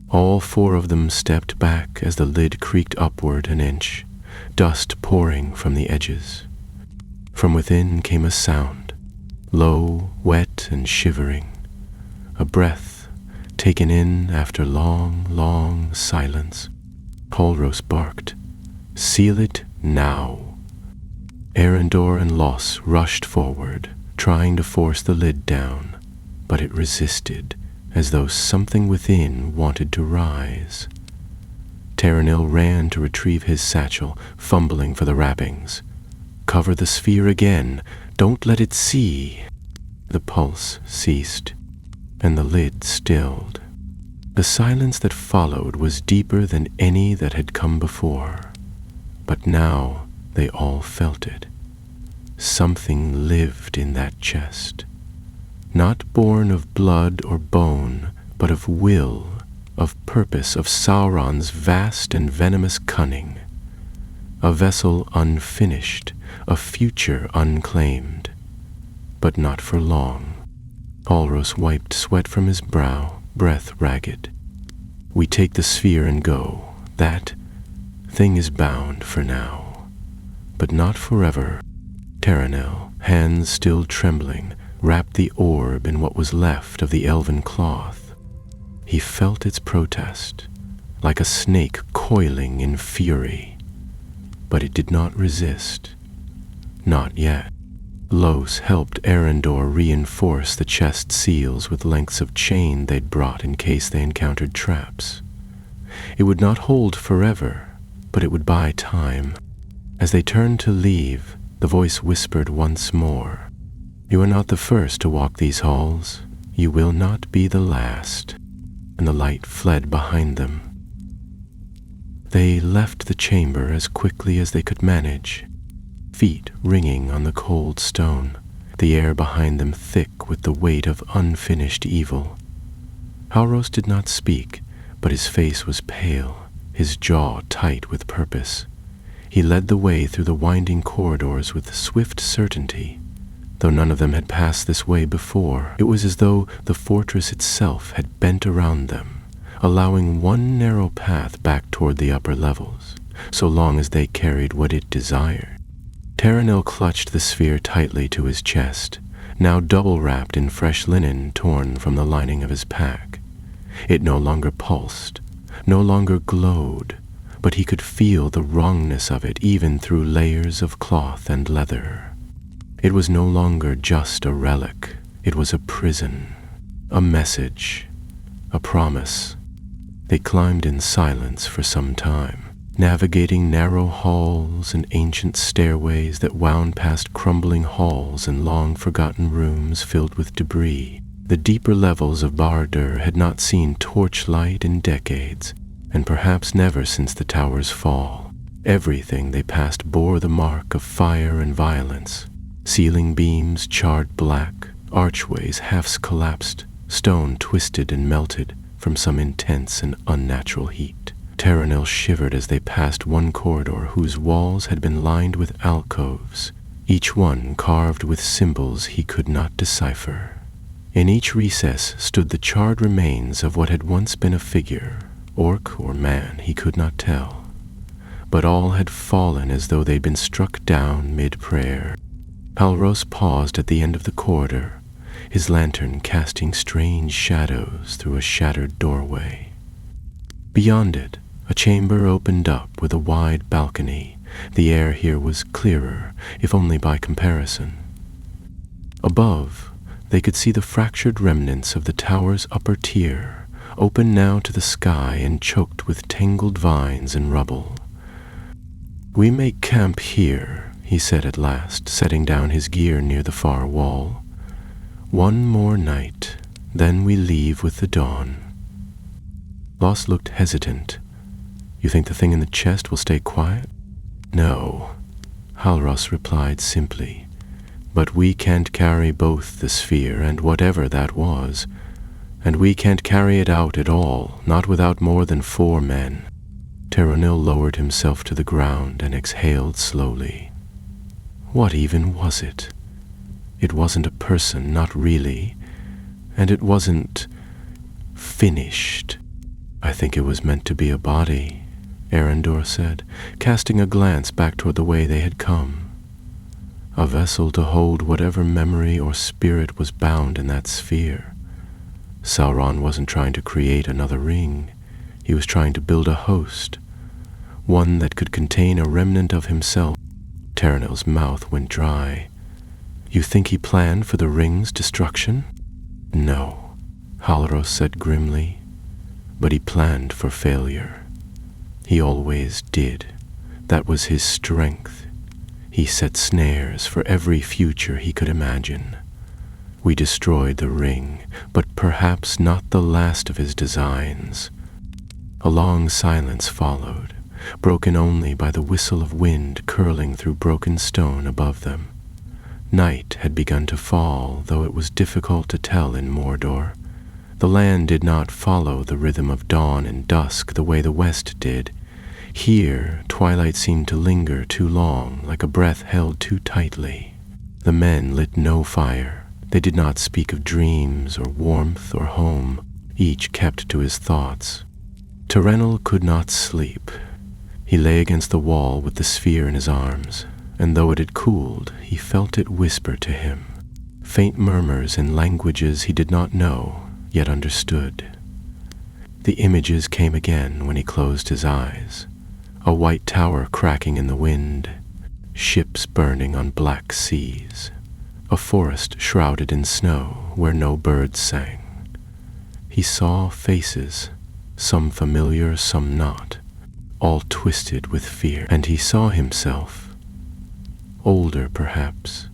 All four of them stepped back as the lid creaked upward an inch, dust pouring from the edges. From within came a sound, low, wet, and shivering, a breath taken in after long, long silence. Halros barked, "Seal it now." Arendor and Los rushed forward, trying to force the lid down, but it resisted, as though something within wanted to rise. Terenil ran to retrieve his satchel, fumbling for the wrappings. "Cover the sphere again. Don't let it see." The pulse ceased, and the lid stilled. The silence that followed was deeper than any that had come before. But now they all felt it. Something lived in that chest, not born of blood or bone, but of will, of purpose, of Sauron's vast and venomous cunning. A vessel unfinished, a future unclaimed. But not for long. Halros wiped sweat from his brow, breath ragged. "We take the sphere and go. That thing is bound for now. But not forever." Terenil, hands still trembling, wrapped the orb in what was left of the elven cloth. He felt its protest, like a snake coiling in fury. But it did not resist. Not yet. Los helped Arendor reinforce the chest seals with lengths of chain they'd brought in case they encountered traps. It would not hold forever, but it would buy time. As they turned to leave, the voice whispered once more, "You are not the first to walk these halls. You will not be the last." And the light fled behind them. They left the chamber as quickly as they could manage, feet ringing on the cold stone, the air behind them thick with the weight of unfinished evil. Halros did not speak, but his face was pale, his jaw tight with purpose. He led the way through the winding corridors with swift certainty. Though none of them had passed this way before, it was as though the fortress itself had bent around them, allowing one narrow path back toward the upper levels, so long as they carried what it desired. Taranil clutched the sphere tightly to his chest, now double-wrapped in fresh linen torn from the lining of his pack. It no longer pulsed, no longer glowed, but he could feel the wrongness of it even through layers of cloth and leather. It was no longer just a relic. It was a prison, a message, a promise. They climbed in silence for some time, navigating narrow halls and ancient stairways that wound past crumbling halls and long-forgotten rooms filled with debris. The deeper levels of Barad had not seen torchlight in decades, and perhaps never since the tower's fall. Everything they passed bore the mark of fire and violence. Ceiling beams charred black, archways half collapsed, stone twisted and melted from some intense and unnatural heat. Taranil shivered as they passed one corridor whose walls had been lined with alcoves, each one carved with symbols he could not decipher. In each recess stood the charred remains of what had once been a figure, orc or man, he could not tell. But all had fallen as though they'd been struck down mid-prayer. Halros paused at the end of the corridor, his lantern casting strange shadows through a shattered doorway. Beyond it, a chamber opened up with a wide balcony. The air here was clearer, if only by comparison. Above, they could see the fractured remnants of the tower's upper tier, open now to the sky and choked with tangled vines and rubble. "We make camp here," he said at last, setting down his gear near the far wall. "One more night, then we leave with the dawn." Los looked hesitant. "You think the thing in the chest will stay quiet?" "No," Halros replied simply. "But we can't carry both the sphere and whatever that was, and we can't carry it out at all, not without more than 4 men. Taranil lowered himself to the ground and exhaled slowly. What even was it? It wasn't a person, not really, and it wasn't finished. "I think it was meant to be a body," Arendor said, casting a glance back toward the way they had come. "A vessel to hold whatever memory or spirit was bound in that sphere. Sauron wasn't trying to create another ring. He was trying to build a host, one that could contain a remnant of himself." Taranil's mouth went dry. "You think he planned for the ring's destruction?" "No," Halros said grimly, "but he planned for failure. He always did. That was his strength. He set snares for every future he could imagine. We destroyed the ring, but perhaps not the last of his designs." A long silence followed, broken only by the whistle of wind curling through broken stone above them. Night had begun to fall, though it was difficult to tell in Mordor. The land did not follow the rhythm of dawn and dusk the way the west did. Here, twilight seemed to linger too long, like a breath held too tightly. The men lit no fire. They did not speak of dreams or warmth or home. Each kept to his thoughts. Taranil could not sleep. He lay against the wall with the sphere in his arms, and though it had cooled, he felt it whisper to him, faint murmurs in languages he did not know, yet understood. The images came again when he closed his eyes. A white tower cracking in the wind, ships burning on black seas, a forest shrouded in snow where no birds sang. He saw faces, some familiar, some not, all twisted with fear, and he saw himself, older perhaps,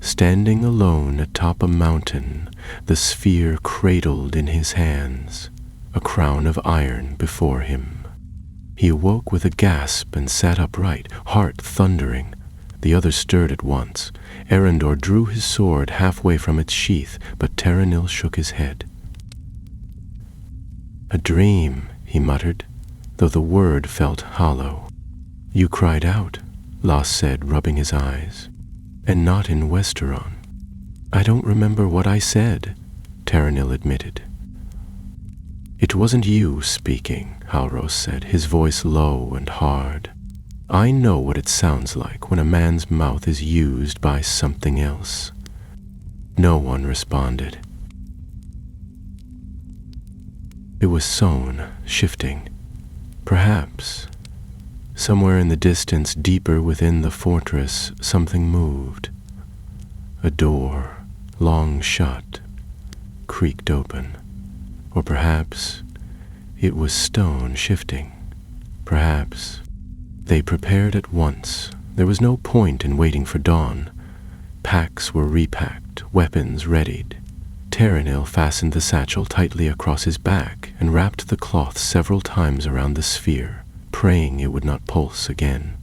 standing alone atop a mountain, the sphere cradled in his hands, a crown of iron before him. He awoke with a gasp and sat upright, heart thundering. The others stirred at once. Erendor drew his sword halfway from its sheath, but Terenil shook his head. "A dream," he muttered, though the word felt hollow. "You cried out," Las said, rubbing his eyes, "and not in Westeron." "I don't remember what I said," Terenil admitted. "It wasn't you speaking," Halros said, his voice low and hard. "I know what it sounds like when a man's mouth is used by something else." No one responded. It was sown, shifting. Perhaps, somewhere in the distance, deeper within the fortress, something moved. A door, long shut, creaked open. Or perhaps it was stone shifting. Perhaps. They prepared at once. There was no point in waiting for dawn. Packs were repacked, weapons readied. Terenil fastened the satchel tightly across his back and wrapped the cloth several times around the sphere, praying it would not pulse again.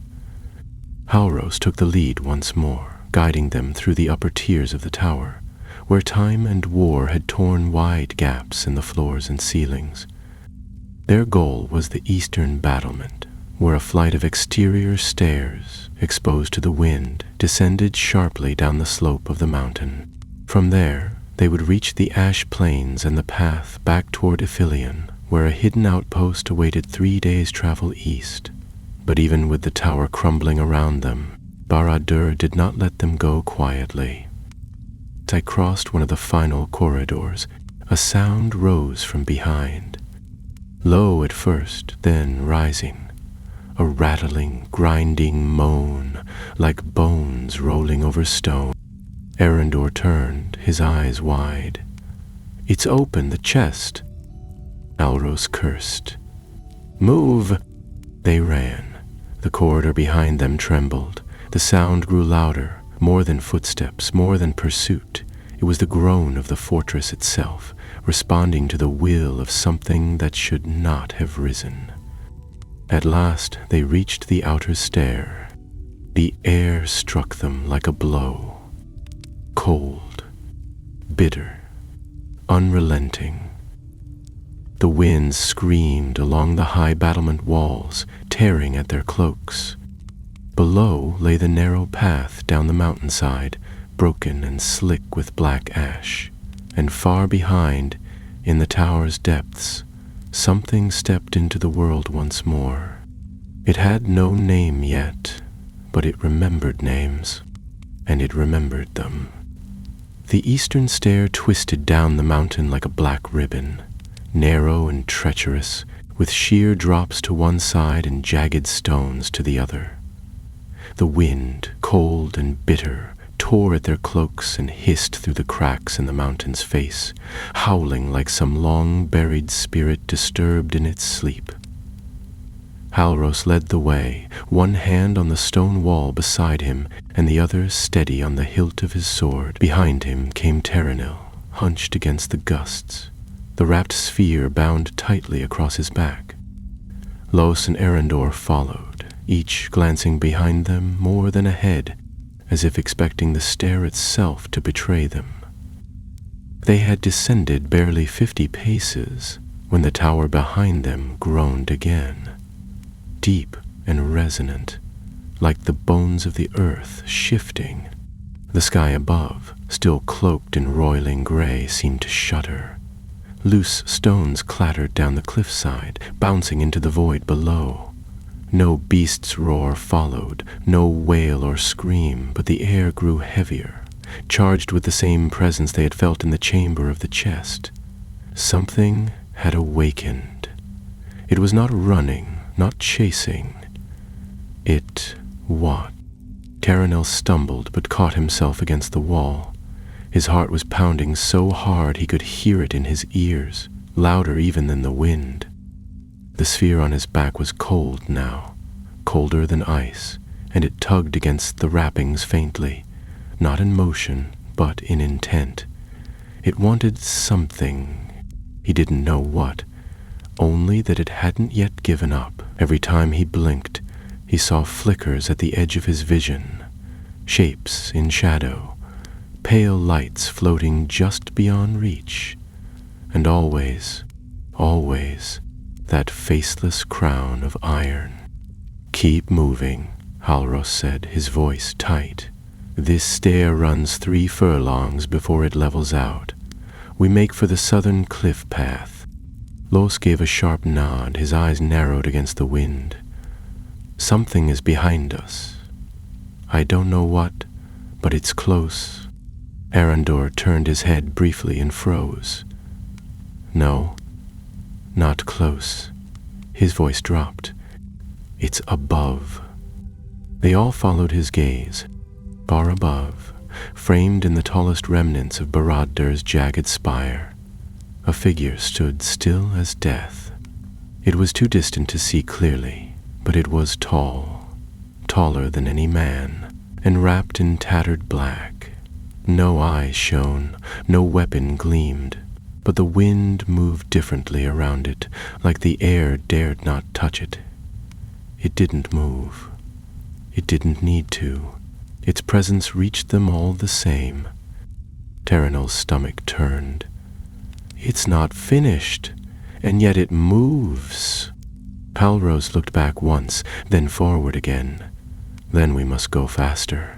Halros took the lead once more, guiding them through the upper tiers of the tower, where time and war had torn wide gaps in the floors and ceilings. Their goal was the eastern battlement, where a flight of exterior stairs, exposed to the wind, descended sharply down the slope of the mountain. From there, they would reach the ash plains and the path back toward Ithilien, where a hidden outpost awaited 3 days' travel east. But even with the tower crumbling around them, Barad did not let them go quietly. As I crossed one of the final corridors, a sound rose from behind. Low at first, then rising. A rattling, grinding moan, like bones rolling over stone. Erendor turned, his eyes wide. "It's open, the chest." Alros cursed. "Move!" They ran. The corridor behind them trembled. The sound grew louder, more than footsteps, more than pursuit. It was the groan of the fortress itself, responding to the will of something that should not have risen. At last they reached the outer stair. The air struck them like a blow. Cold, bitter, unrelenting. The winds screamed along the high battlement walls, tearing at their cloaks. Below lay the narrow path down the mountainside, broken and slick with black ash. And far behind, in the tower's depths, something stepped into the world once more. It had no name yet, but it remembered names, and it remembered them. The eastern stair twisted down the mountain like a black ribbon, narrow and treacherous, with sheer drops to one side and jagged stones to the other. The wind, cold and bitter, tore at their cloaks and hissed through the cracks in the mountain's face, howling like some long-buried spirit disturbed in its sleep. Halros led the way, one hand on the stone wall beside him and the other steady on the hilt of his sword. Behind him came Terenil, hunched against the gusts, the wrapped sphere bound tightly across his back. Los and Erendor followed, each glancing behind them more than ahead, as if expecting the stair itself to betray them. They had descended barely 50 paces when the tower behind them groaned again, deep and resonant, like the bones of the earth shifting. The sky above, still cloaked in roiling gray, seemed to shudder. Loose stones clattered down the cliffside, bouncing into the void below. No beast's roar followed, no wail or scream, but the air grew heavier, charged with the same presence they had felt in the chamber of the chest. Something had awakened. It was not running, not chasing. It watched. Taranel stumbled but caught himself against the wall. His heart was pounding so hard he could hear it in his ears, louder even than the wind. The sphere on his back was cold now, colder than ice, and it tugged against the wrappings faintly, not in motion, but in intent. It wanted something. He didn't know what, only that it hadn't yet given up. Every time he blinked, he saw flickers at the edge of his vision, shapes in shadow, pale lights floating just beyond reach, and always, always, that faceless crown of iron. "Keep moving," Halros said, his voice tight. "This stair runs 3 furlongs before it levels out. We make for the southern cliff path." Los gave a sharp nod, his eyes narrowed against the wind. "Something is behind us. I don't know what, but it's close." Arandor turned his head briefly and froze. "No, not close." His voice dropped. "It's above." They all followed his gaze. Far above, framed in the tallest remnants of Barad's jagged spire, a figure stood still as death. It was too distant to see clearly, but it was tall, taller than any man, and wrapped in tattered black. No eyes shone, no weapon gleamed, but the wind moved differently around it, like the air dared not touch it. It didn't move. It didn't need to. Its presence reached them all the same. Taranel's stomach turned. "It's not finished, and yet it moves." Halros looked back once, then forward again. "Then we must go faster."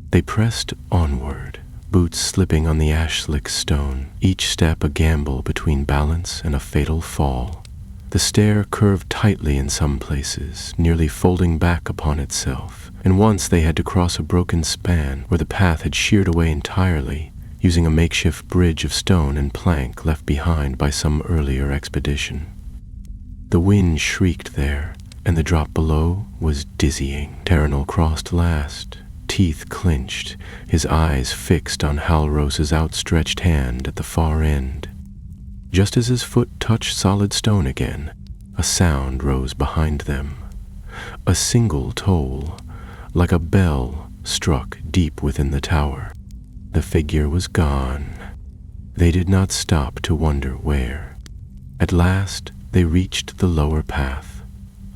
They pressed onward, boots slipping on the ash-slick stone, each step a gamble between balance and a fatal fall. The stair curved tightly in some places, nearly folding back upon itself, and once they had to cross a broken span where the path had sheared away entirely, using a makeshift bridge of stone and plank left behind by some earlier expedition. The wind shrieked there, and the drop below was dizzying. Taranel crossed last, teeth clenched, his eyes fixed on Halros's outstretched hand at the far end. Just as his foot touched solid stone again, a sound rose behind them. A single toll, like a bell, struck deep within the tower. The figure was gone. They did not stop to wonder where. At last, they reached the lower path,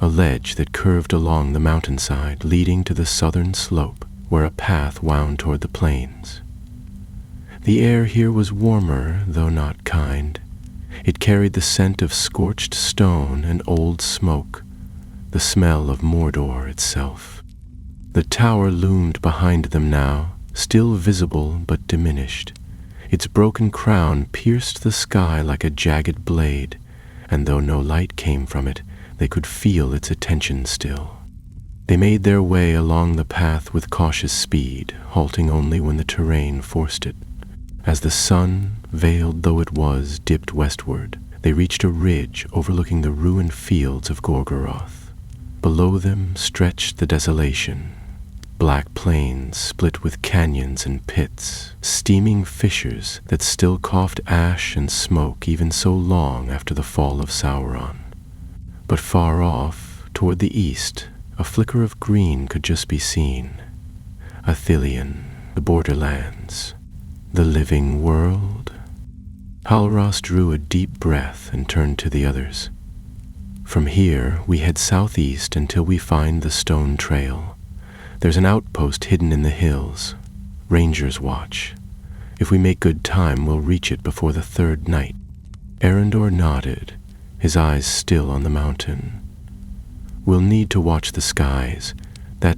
a ledge that curved along the mountainside leading to the southern slope, where a path wound toward the plains. The air here was warmer, though not kind. It carried the scent of scorched stone and old smoke, the smell of Mordor itself. The tower loomed behind them now, still visible but diminished. Its broken crown pierced the sky like a jagged blade, and though no light came from it, they could feel its attention still. They made their way along the path with cautious speed, halting only when the terrain forced it. As the sun, veiled though it was, dipped westward, they reached a ridge overlooking the ruined fields of Gorgoroth. Below them stretched the desolation, black plains split with canyons and pits, steaming fissures that still coughed ash and smoke even so long after the fall of Sauron. But far off, toward the east, a flicker of green could just be seen. Ithilien, the borderlands, the living world. Halros drew a deep breath and turned to the others. "From here, we head southeast until we find the stone trail. There's an outpost hidden in the hills. Rangers watch. If we make good time, we'll reach it before the 3rd night." Arandor nodded, his eyes still on the mountain. "We'll need to watch the skies. That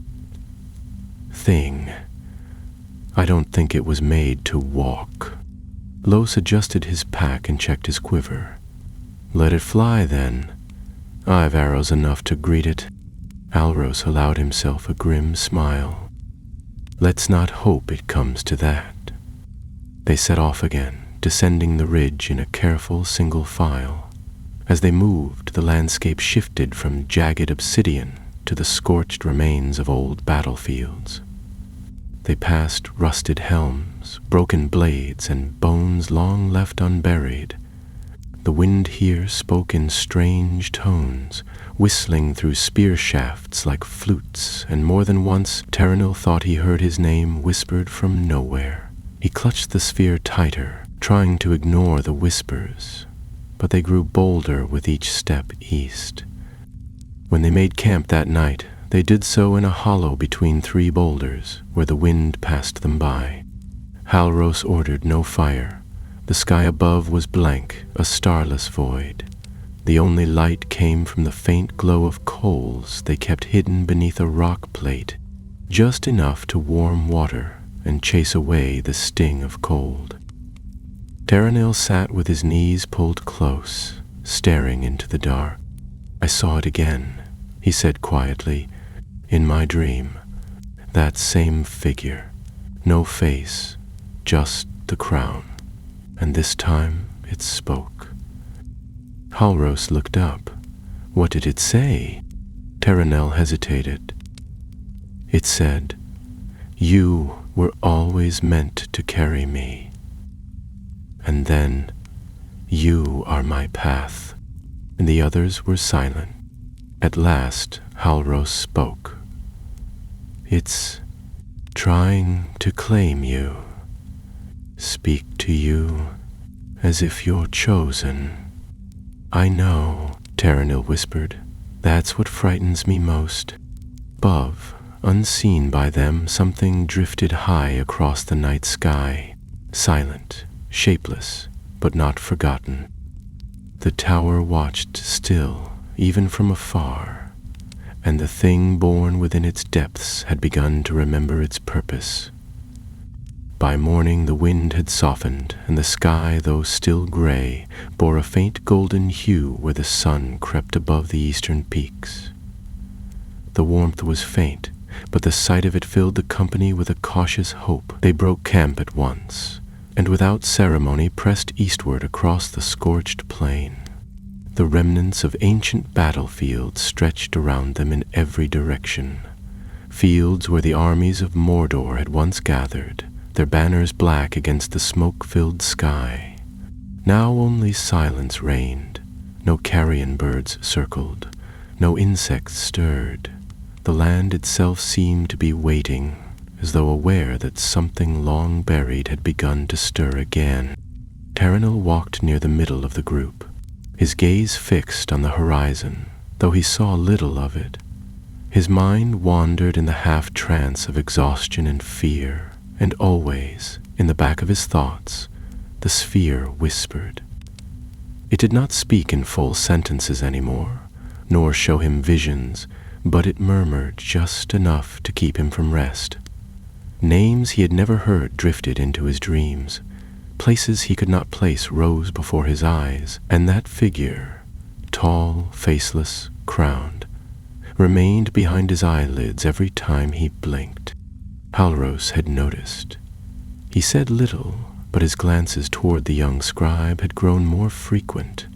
thing. I don't think it was made to walk." Los adjusted his pack and checked his quiver. "Let it fly, then. I've arrows enough to greet it." Halros allowed himself a grim smile. "Let's not hope it comes to that." They set off again, descending the ridge in a careful single file. As they moved, the landscape shifted from jagged obsidian to the scorched remains of old battlefields. They passed rusted helms, broken blades, and bones long left unburied. The wind here spoke in strange tones, whistling through spear shafts like flutes, and more than once Terranil thought he heard his name whispered from nowhere. He clutched the sphere tighter, trying to ignore the whispers, but they grew bolder with each step east. When they made camp that night, they did so in a hollow between 3 boulders, where the wind passed them by. Halros ordered no fire. The sky above was blank, a starless void. The only light came from the faint glow of coals they kept hidden beneath a rock plate, just enough to warm water and chase away the sting of cold. Terranil sat with his knees pulled close, staring into the dark. "I saw it again," he said quietly, "in my dream. That same figure. No face, just the crown. And this time it spoke." Halros looked up. "What did it say?" Terranil hesitated. "It said, 'You were always meant to carry me.' And then, 'You are my path.'" And the others were silent. At last, Halros spoke. "It's trying to claim you. Speak to you as if you're chosen." "I know," Terranil whispered. "That's what frightens me most." Above, unseen by them, something drifted high across the night sky, silent, shapeless, but not forgotten. The tower watched still, even from afar, and the thing born within its depths had begun to remember its purpose. By morning the wind had softened, and the sky, though still gray, bore a faint golden hue where the sun crept above the eastern peaks. The warmth was faint, but the sight of it filled the company with a cautious hope. They broke camp at once, and without ceremony pressed eastward across the scorched plain. The remnants of ancient battlefields stretched around them in every direction, fields where the armies of Mordor had once gathered, their banners black against the smoke-filled sky. Now only silence reigned. No carrion birds circled, no insects stirred. The land itself seemed to be waiting, as though aware that something long buried had begun to stir again. Terranil walked near the middle of the group, his gaze fixed on the horizon, though he saw little of it. His mind wandered in the half-trance of exhaustion and fear, and always, in the back of his thoughts, the sphere whispered. It did not speak in full sentences anymore, nor show him visions, but it murmured just enough to keep him from rest. Names he had never heard drifted into his dreams. Places he could not place rose before his eyes, and that figure, tall, faceless, crowned, remained behind his eyelids every time he blinked. Halros had noticed. He said little, but his glances toward the young scribe had grown more frequent.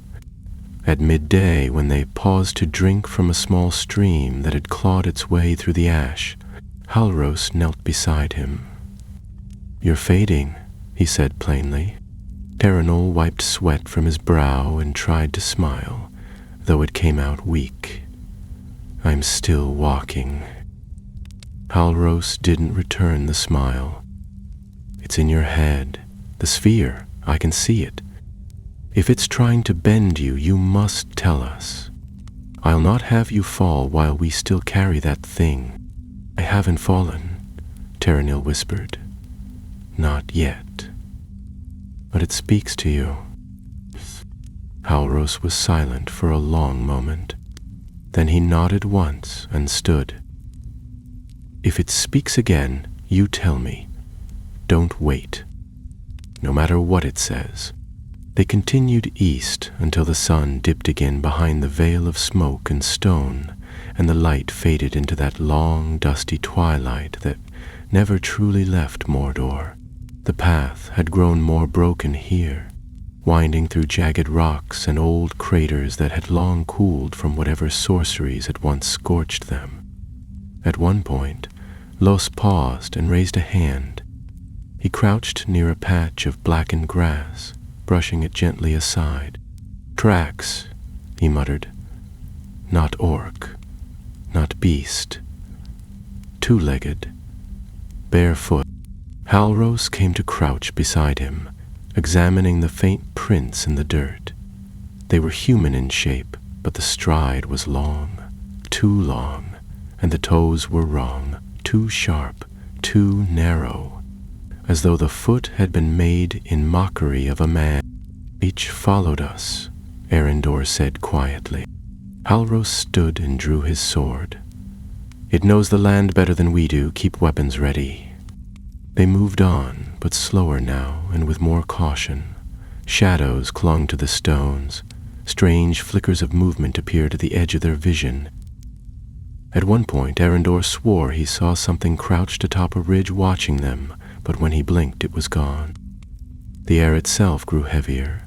At midday, when they paused to drink from a small stream that had clawed its way through the ash, Halros knelt beside him. "You're fading," he said plainly. Terranil wiped sweat from his brow and tried to smile, though it came out weak. "I'm still walking." Halros didn't return the smile. "It's in your head. The sphere, I can see it. If it's trying to bend you, you must tell us. I'll not have you fall while we still carry that thing." "I haven't fallen," Terranil whispered. "Not yet. But it speaks to you." Halros was silent for a long moment. Then he nodded once and stood. "If it speaks again, you tell me. Don't wait. No matter what it says." They continued east until the sun dipped again behind the veil of smoke and stone, and the light faded into that long, dusty twilight that never truly left Mordor. The path had grown more broken here, winding through jagged rocks and old craters that had long cooled from whatever sorceries had once scorched them. At one point, Los paused and raised a hand. He crouched near a patch of blackened grass, brushing it gently aside. "Tracks," he muttered. "Not orc, not beast. Two-legged, barefoot." Halros came to crouch beside him, examining the faint prints in the dirt. They were human in shape, but the stride was long, too long, and the toes were wrong, too sharp, too narrow, as though the foot had been made in mockery of a man. "Each followed us," Arendor said quietly. Halros stood and drew his sword. "It knows the land better than we do. Keep weapons ready." They moved on, but slower now and with more caution. Shadows clung to the stones. Strange flickers of movement appeared at the edge of their vision. At one point, Arendor swore he saw something crouched atop a ridge watching them, but when he blinked, it was gone. The air itself grew heavier,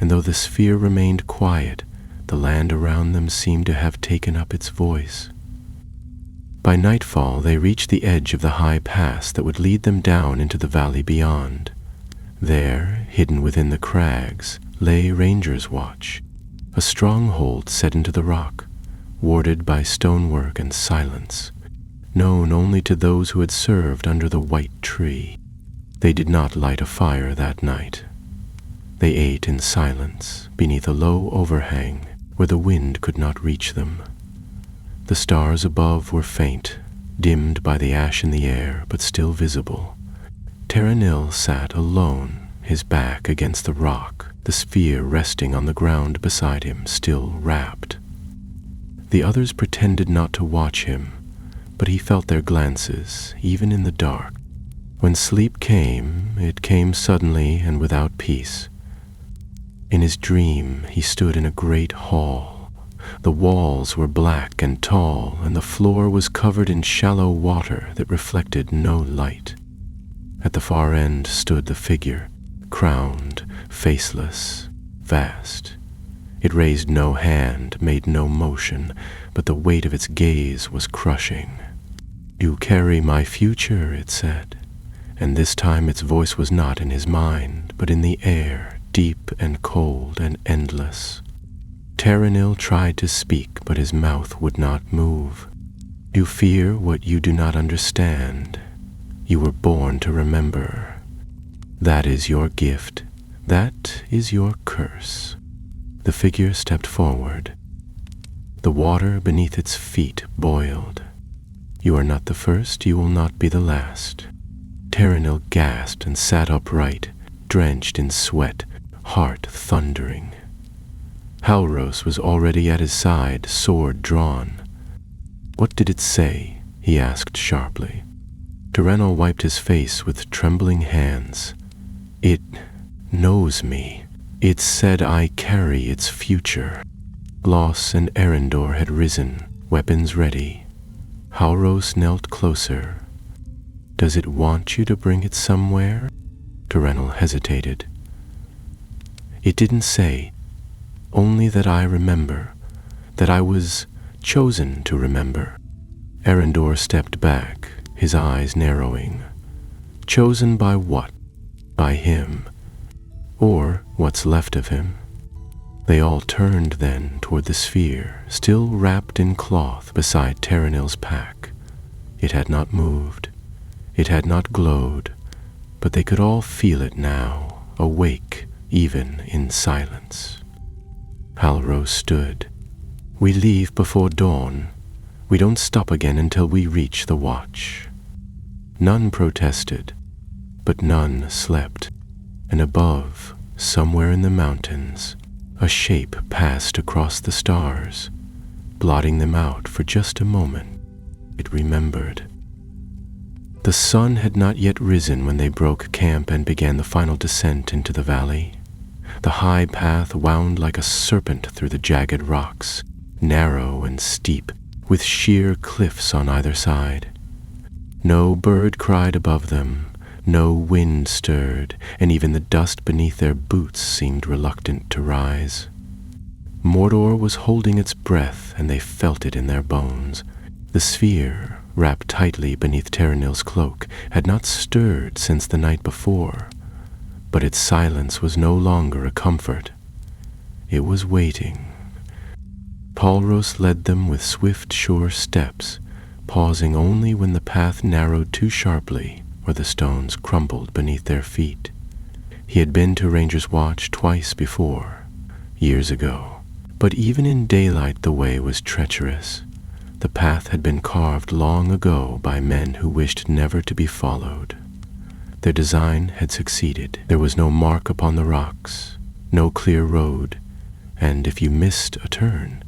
and though the sphere remained quiet, the land around them seemed to have taken up its voice. By nightfall, they reached the edge of the high pass that would lead them down into the valley beyond. There, hidden within the crags, lay Ranger's Watch, a stronghold set into the rock, warded by stonework and silence, known only to those who had served under the white tree. They did not light a fire that night. They ate in silence beneath a low overhang where the wind could not reach them. The stars above were faint, dimmed by the ash in the air, but still visible. Terenil sat alone, his back against the rock, the sphere resting on the ground beside him, still wrapped. The others pretended not to watch him, but he felt their glances, even in the dark. When sleep came, it came suddenly and without peace. In his dream, he stood in a great hall. The walls were black and tall, and the floor was covered in shallow water that reflected no light. At the far end stood the figure, crowned, faceless, vast. It raised no hand, made no motion, but the weight of its gaze was crushing. "You carry my future," it said, and this time its voice was not in his mind, but in the air, deep and cold and endless. Terenil tried to speak, but his mouth would not move. "You fear what you do not understand. You were born to remember. That is your gift. That is your curse." The figure stepped forward. The water beneath its feet boiled. "You are not the first, you will not be the last." Terenil gasped and sat upright, drenched in sweat, heart thundering. Halros was already at his side, sword drawn. "What did it say?" he asked sharply. Terenil wiped his face with trembling hands. "It knows me. It said I carry its future." Los and Arendor had risen, weapons ready. Halros knelt closer. "Does it want you to bring it somewhere?" Terenil hesitated. "It didn't say. Only that I remember, that I was chosen to remember." Arendor stepped back, his eyes narrowing. "Chosen by what? By him? Or what's left of him?" They all turned then toward the sphere, still wrapped in cloth beside Terenil's pack. It had not moved. It had not glowed, but they could all feel it now, awake even in silence. Halros stood. "We leave before dawn. We don't stop again until we reach the watch." None protested, but none slept, and above, somewhere in the mountains, a shape passed across the stars, blotting them out for just a moment. It remembered. The sun had not yet risen when they broke camp and began the final descent into the valley. The high path wound like a serpent through the jagged rocks, narrow and steep, with sheer cliffs on either side. No bird cried above them, no wind stirred, and even the dust beneath their boots seemed reluctant to rise. Mordor was holding its breath, and they felt it in their bones. The sphere, wrapped tightly beneath Terenil's cloak, had not stirred since the night before, but its silence was no longer a comfort. It was waiting. Palros led them with swift, sure steps, pausing only when the path narrowed too sharply or the stones crumbled beneath their feet. He had been to Ranger's Watch twice before, years ago, but even in daylight the way was treacherous. The path had been carved long ago by men who wished never to be followed. Their design had succeeded. There was no mark upon the rocks, no clear road, and if you missed a turn,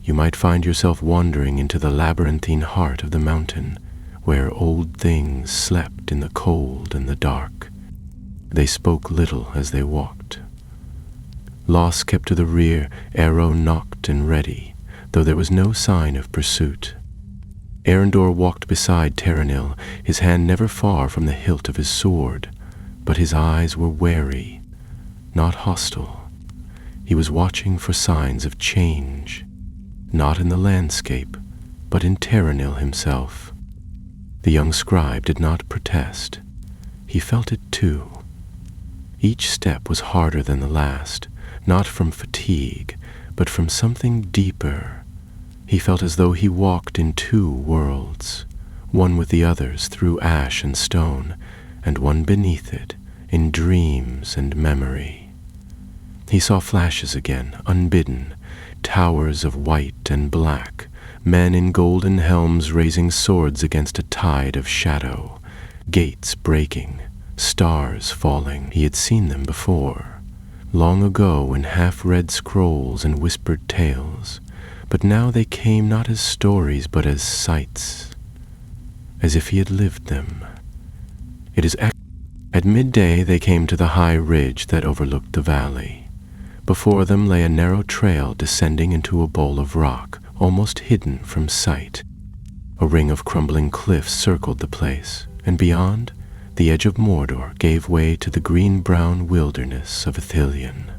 you might find yourself wandering into the labyrinthine heart of the mountain, where old things slept in the cold and the dark. They spoke little as they walked. Los kept to the rear, arrow nocked and ready, though there was no sign of pursuit. Arendor walked beside Terenil, his hand never far from the hilt of his sword, but his eyes were wary, not hostile. He was watching for signs of change, not in the landscape, but in Terenil himself. The young scribe did not protest. He felt it too. Each step was harder than the last, not from fatigue, but from something deeper. He felt as though he walked in two worlds, one with the others through ash and stone, and one beneath it, in dreams and memory. He saw flashes again, unbidden, towers of white and black, men in golden helms raising swords against a tide of shadow, gates breaking, stars falling. He had seen them before, long ago in half-read scrolls and whispered tales, but now they came not as stories but as sights, as if he had lived them. At midday they came to the high ridge that overlooked the valley. Before them lay a narrow trail descending into a bowl of rock, almost hidden from sight. A ring of crumbling cliffs circled the place, and beyond, the edge of Mordor gave way to the green-brown wilderness of Ithilien.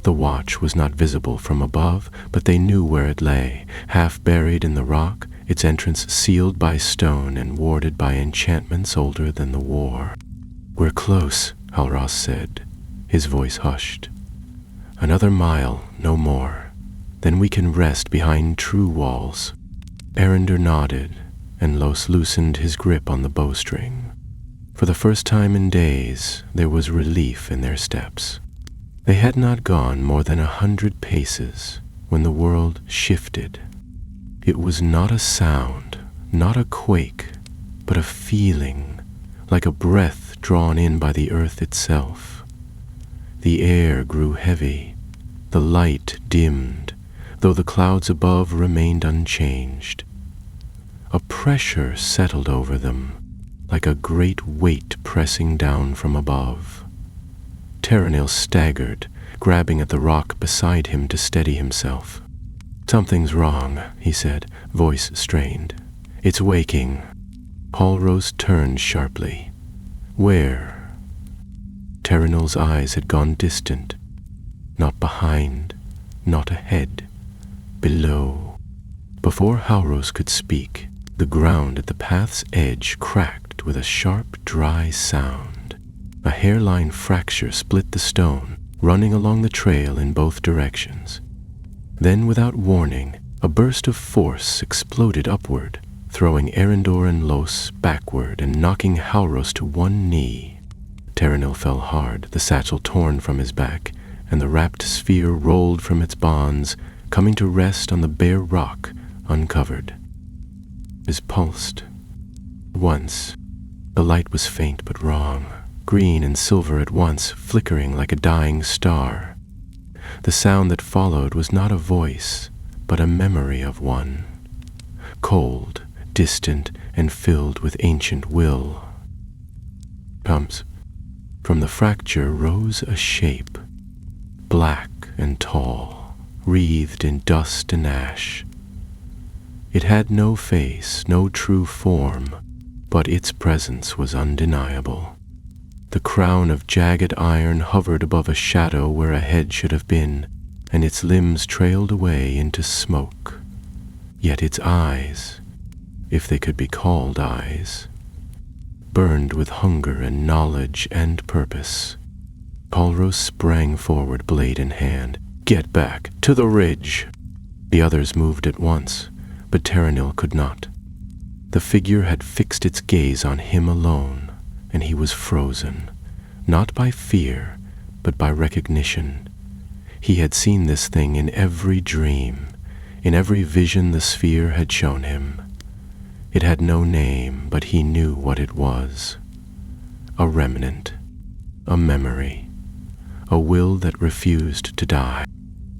The watch was not visible from above, but they knew where it lay, half buried in the rock, its entrance sealed by stone and warded by enchantments older than the war. "We're close," Halros said, his voice hushed. "Another mile, no more. Then we can rest behind true walls." Arendor nodded, and Los loosened his grip on the bowstring. For the first time in days, there was relief in their steps. They had not gone more than 100 paces when the world shifted. It was not a sound, not a quake, but a feeling, like a breath drawn in by the earth itself. The air grew heavy, the light dimmed, though the clouds above remained unchanged. A pressure settled over them, like a great weight pressing down from above. Terenil staggered, grabbing at the rock beside him to steady himself. "Something's wrong," he said, voice strained. "It's waking." Halros turned sharply. "Where?" Terenil's eyes had gone distant. Not behind, not ahead, below. Before Halros could speak, the ground at the path's edge cracked with a sharp, dry sound. A hairline fracture split the stone, running along the trail in both directions. Then, without warning, a burst of force exploded upward, throwing Arendor and Los backward and knocking Halros to one knee. Terenil fell hard, the satchel torn from his back, and the wrapped sphere rolled from its bonds, coming to rest on the bare rock, uncovered. His pulsed. Once, the light was faint but wrong, green and silver at once, flickering like a dying star. The sound that followed was not a voice, but a memory of one. Cold, distant, and filled with ancient will. Comes. From the fracture rose a shape, black and tall, wreathed in dust and ash. It had no face, no true form, but its presence was undeniable. The crown of jagged iron hovered above a shadow where a head should have been, and its limbs trailed away into smoke. Yet its eyes, if they could be called eyes, burned with hunger and knowledge and purpose. Halros sprang forward, blade in hand. "Get back! To the ridge!" The others moved at once, but Terenil could not. The figure had fixed its gaze on him alone, and he was frozen, not by fear, but by recognition. He had seen this thing in every dream, in every vision the sphere had shown him. It had no name, but he knew what it was. A remnant, a memory, a will that refused to die.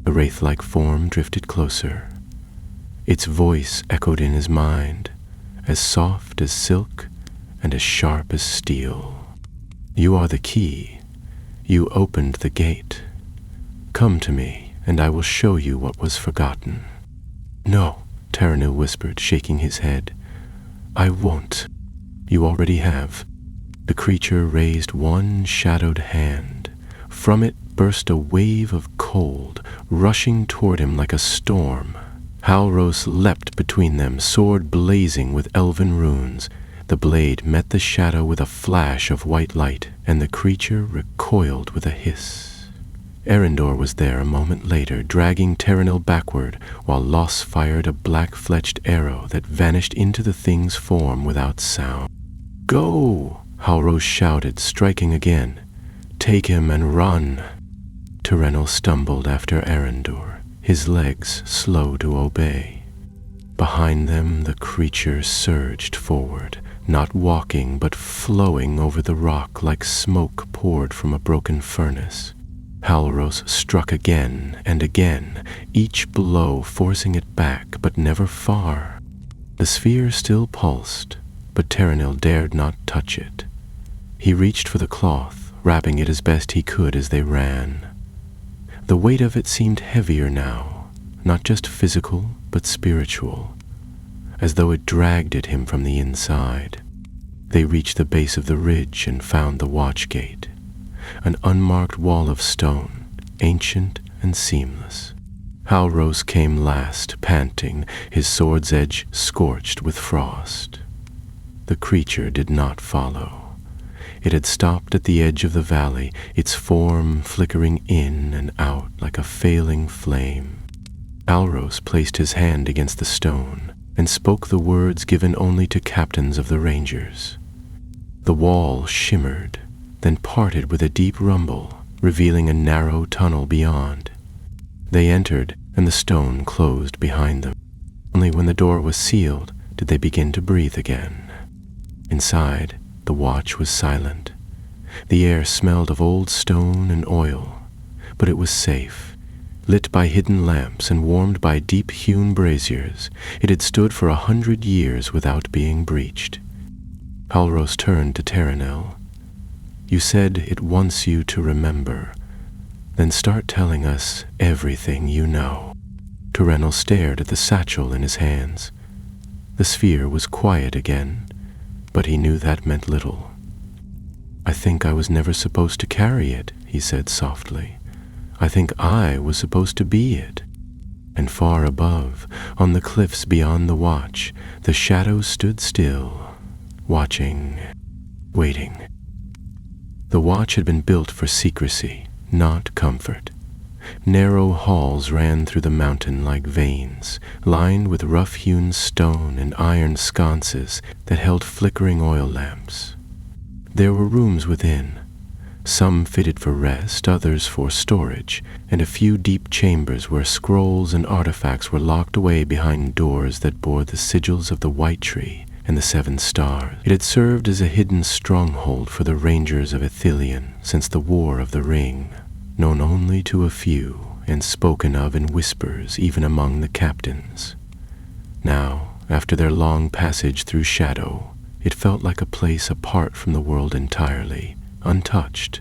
The wraith-like form drifted closer. Its voice echoed in his mind, as soft as silk and as sharp as steel. "You are the key. You opened the gate. Come to me, and I will show you what was forgotten." "No," Terenil whispered, shaking his head. "I won't. You already have." The creature raised one shadowed hand. From it burst a wave of cold, rushing toward him like a storm. Halros leapt between them, sword blazing with elven runes. The blade met the shadow with a flash of white light, and the creature recoiled with a hiss. Erendor was there a moment later, dragging Terenil backward, while Los fired a black-fletched arrow that vanished into the thing's form without sound. "Go!" Halros shouted, striking again. "Take him and run!" Terenil stumbled after Erendor, his legs slow to obey. Behind them the creature surged forward, not walking but flowing over the rock like smoke poured from a broken furnace. Halros struck again and again, each blow forcing it back, but never far. The sphere still pulsed, but Terenil dared not touch it. He reached for the cloth, wrapping it as best he could as they ran. The weight of it seemed heavier now, not just physical, but spiritual, as though it dragged at him from the inside. They reached the base of the ridge and found the watch gate, an unmarked wall of stone, ancient and seamless. Halros came last, panting, his sword's edge scorched with frost. The creature did not follow. It had stopped at the edge of the valley, its form flickering in and out like a failing flame. Halros placed his hand against the stone and spoke the words given only to captains of the Rangers. The wall shimmered, then parted with a deep rumble, revealing a narrow tunnel beyond. They entered, and the stone closed behind them. Only when the door was sealed did they begin to breathe again. Inside, the watch was silent. The air smelled of old stone and oil, but it was safe. Lit by hidden lamps and warmed by deep-hewn braziers, it had stood for 100 years without being breached. Halros turned to Terenil. "You said it wants you to remember. Then start telling us everything you know." Terenil stared at the satchel in his hands. The sphere was quiet again, but he knew that meant little. "I think I was never supposed to carry it," he said softly. "I think I was supposed to be it." And far above, on the cliffs beyond the watch, the shadows stood still, watching, waiting. The watch had been built for secrecy, not comfort. Narrow halls ran through the mountain like veins, lined with rough-hewn stone and iron sconces that held flickering oil lamps. There were rooms within, some fitted for rest, others for storage, and a few deep chambers where scrolls and artifacts were locked away behind doors that bore the sigils of the White Tree and the 7 stars. It had served as a hidden stronghold for the Rangers of Ithilien since the War of the Ring, known only to a few and spoken of in whispers even among the captains. Now, after their long passage through shadow, it felt like a place apart from the world entirely, untouched.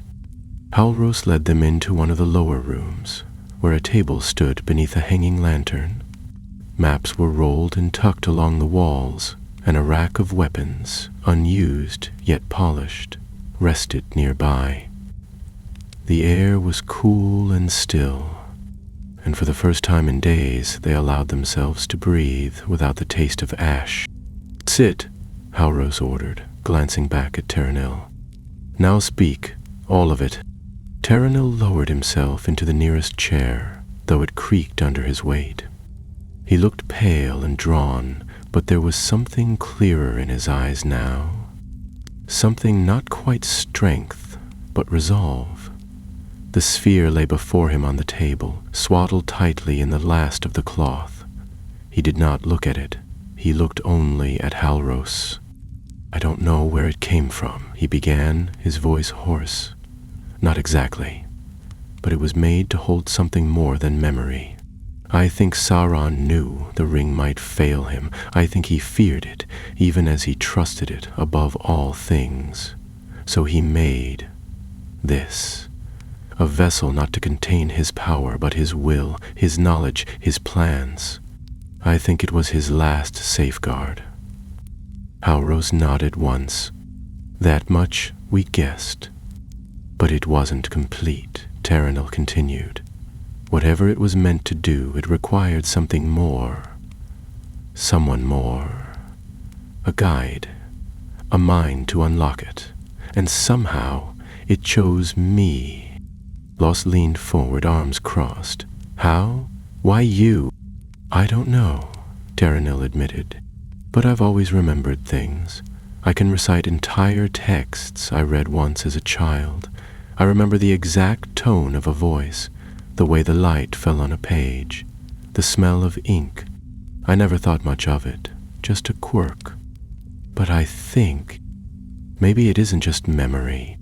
Halros led them into one of the lower rooms, where a table stood beneath a hanging lantern. Maps were rolled and tucked along the walls, and a rack of weapons, unused yet polished, rested nearby. The air was cool and still, and for the first time in days they allowed themselves to breathe without the taste of ash. Sit, Halros ordered, glancing back at Terenil. Now speak, all of it. Terenil lowered himself into the nearest chair, though it creaked under his weight. He looked pale and drawn, but there was something clearer in his eyes now. Something not quite strength, but resolve. The sphere lay before him on the table, swaddled tightly in the last of the cloth. He did not look at it. He looked only at Halros. I don't know where it came from, he began, his voice hoarse. Not exactly, but it was made to hold something more than memory. I think Sauron knew the ring might fail him. I think he feared it, even as he trusted it above all things. So he made this, a vessel not to contain his power, but his will, his knowledge, his plans. I think it was his last safeguard. Halros nodded once. That much we guessed. But it wasn't complete, Terenil continued. Whatever it was meant to do, it required something more. Someone more. A guide. A mind to unlock it. And somehow, it chose me. Los leaned forward, arms crossed. How? Why you? I don't know, Terenil admitted. But I've always remembered things. I can recite entire texts I read once as a child. I remember the exact tone of a voice, the way the light fell on a page, the smell of ink. I never thought much of it, just a quirk. But I think maybe it isn't just memory.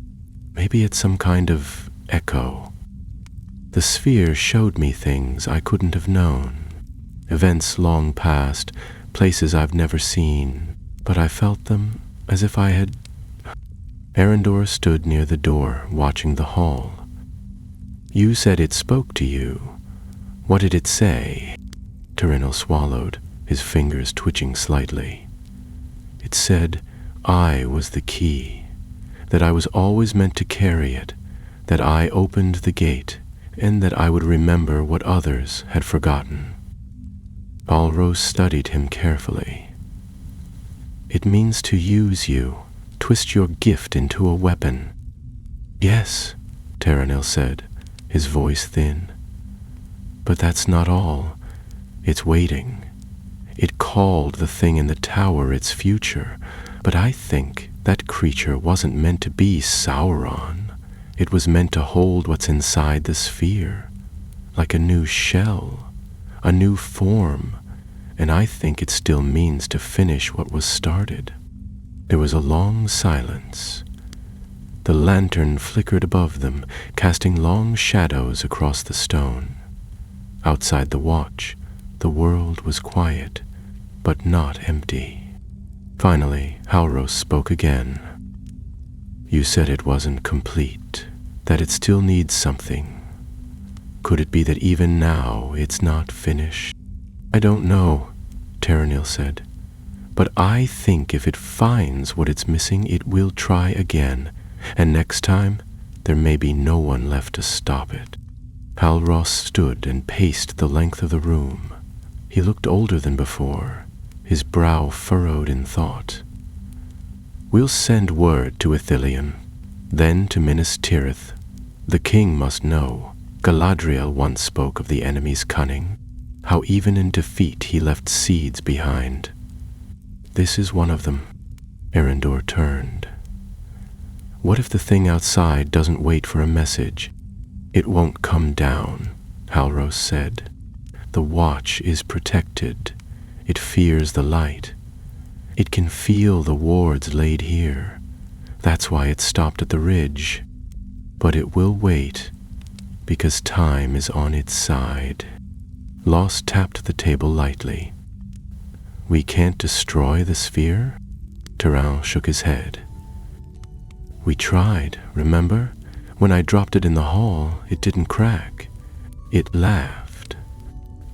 Maybe it's some kind of echo. The sphere showed me things I couldn't have known. Events long past, places I've never seen, but I felt them as if I had... Arendor stood near the door, watching the hall. You said it spoke to you. What did it say? Terenil swallowed, his fingers twitching slightly. It said I was the key, that I was always meant to carry it, that I opened the gate, and that I would remember what others had forgotten. Halros studied him carefully. It means to use you, twist your gift into a weapon. Yes, Terenil said, his voice thin. But that's not all. It's waiting. It called the thing in the tower its future, but I think that creature wasn't meant to be Sauron. It was meant to hold what's inside the sphere, like a new shell, a new form, and I think it still means to finish what was started. There was a long silence. The lantern flickered above them, casting long shadows across the stone. Outside the watch, the world was quiet, but not empty. Finally, Halros spoke again. You said it wasn't complete, that it still needs something. Could it be that even now it's not finished? I don't know, Terenil said, but I think if it finds what it's missing, it will try again, and next time there may be no one left to stop it. Halros stood and paced the length of the room. He looked older than before, his brow furrowed in thought. We'll send word to Ithilien, then to Minas Tirith. The king must know. Galadriel once spoke of the enemy's cunning, how even in defeat he left seeds behind. This is one of them. Arendor turned. What if the thing outside doesn't wait for a message? It won't come down, Halros said. The watch is protected. It fears the light. It can feel the wards laid here. That's why it stopped at the ridge. But it will wait, because time is on its side. Los tapped the table lightly. We can't destroy the sphere? Terenil shook his head. We tried, remember? When I dropped it in the hall, it didn't crack. It laughed.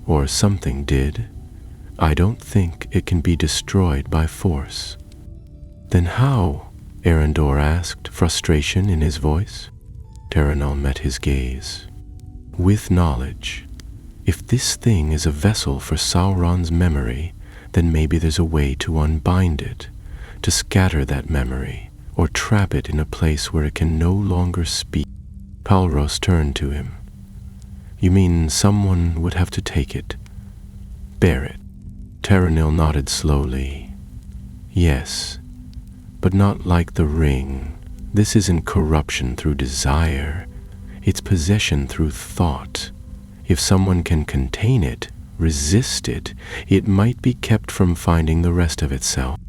Or something did. I don't think it can be destroyed by force. Then how? Arendor asked, frustration in his voice. Terenil met his gaze. With knowledge. If this thing is a vessel for Sauron's memory, then maybe there's a way to unbind it, to scatter that memory, or trap it in a place where it can no longer speak. Halros turned to him. You mean someone would have to take it, bear it? Terenil nodded slowly. Yes, but not like the ring. This isn't corruption through desire. It's possession through thought. If someone can contain it, resist it, it might be kept from finding the rest of itself.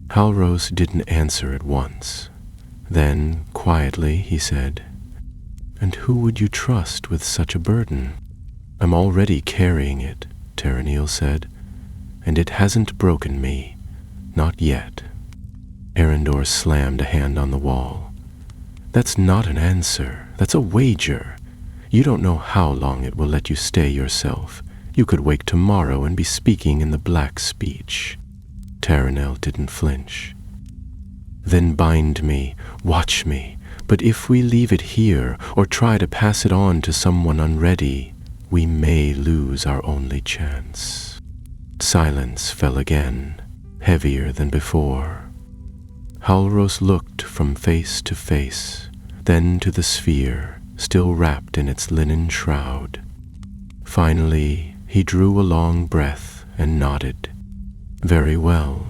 Halros didn't answer at once. Then, quietly, he said, And who would you trust with such a burden? I'm already carrying it, Terenil said, and it hasn't broken me. Not yet. Arendor slammed a hand on the wall. That's not an answer. That's a wager. You don't know how long it will let you stay yourself. You could wake tomorrow and be speaking in the black speech. Terenil didn't flinch. Then bind me, watch me. But if we leave it here, or try to pass it on to someone unready, we may lose our only chance. Silence fell again, heavier than before. Halros looked from face to face, then to the sphere, still wrapped in its linen shroud. Finally, he drew a long breath and nodded. Very well.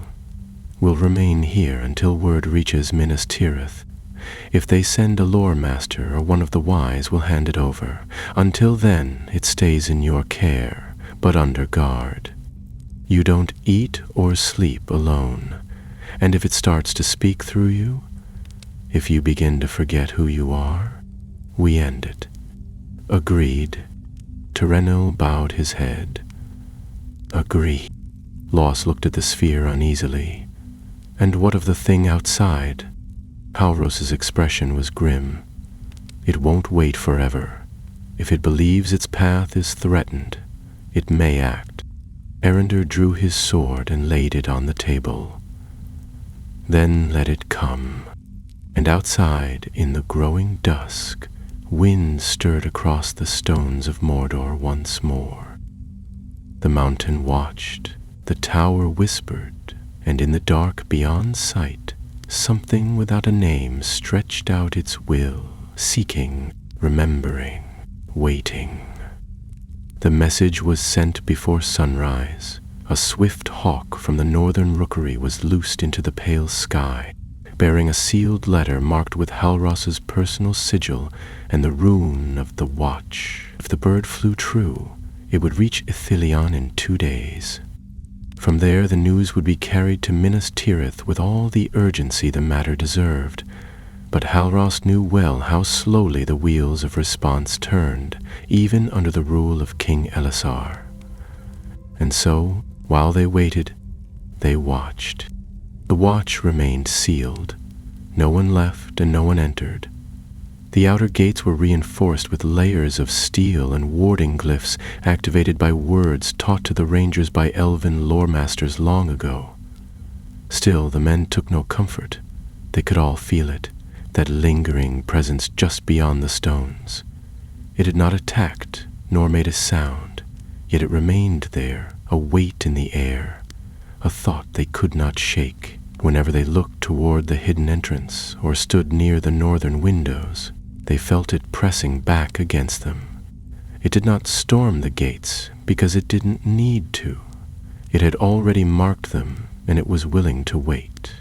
We'll remain here until word reaches Minas Tirith. If they send a lore master or one of the wise, we'll hand it over. Until then, it stays in your care, but under guard. You don't eat or sleep alone, and if it starts to speak through you, if you begin to forget who you are, we end it. Agreed. Terenil bowed his head. Agreed. Loss looked at the sphere uneasily. And what of the thing outside? Halros's expression was grim. It won't wait forever. If it believes its path is threatened, it may act. Arendor drew his sword and laid it on the table. Then let it come. And outside, in the growing dusk, wind stirred across the stones of Mordor once more. The mountain watched, the tower whispered, and in the dark beyond sight, something without a name stretched out its will, seeking, remembering, waiting. The message was sent before sunrise. A swift hawk from the northern rookery was loosed into the pale sky, bearing a sealed letter marked with Halros's personal sigil and the rune of the watch. If the bird flew true, it would reach Ithilien in 2 days. From there, the news would be carried to Minas Tirith with all the urgency the matter deserved. But Halros knew well how slowly the wheels of response turned, even under the rule of King Elisar. And so, while they waited, they watched. The watch remained sealed. No one left and no one entered. The outer gates were reinforced with layers of steel and warding glyphs activated by words taught to the rangers by elven lore masters long ago. Still, the men took no comfort. They could all feel it, that lingering presence just beyond the stones. It had not attacked, nor made a sound, yet it remained there, a weight in the air, a thought they could not shake. Whenever they looked toward the hidden entrance or stood near the northern windows, they felt it pressing back against them. It did not storm the gates because it didn't need to. It had already marked them, and it was willing to wait.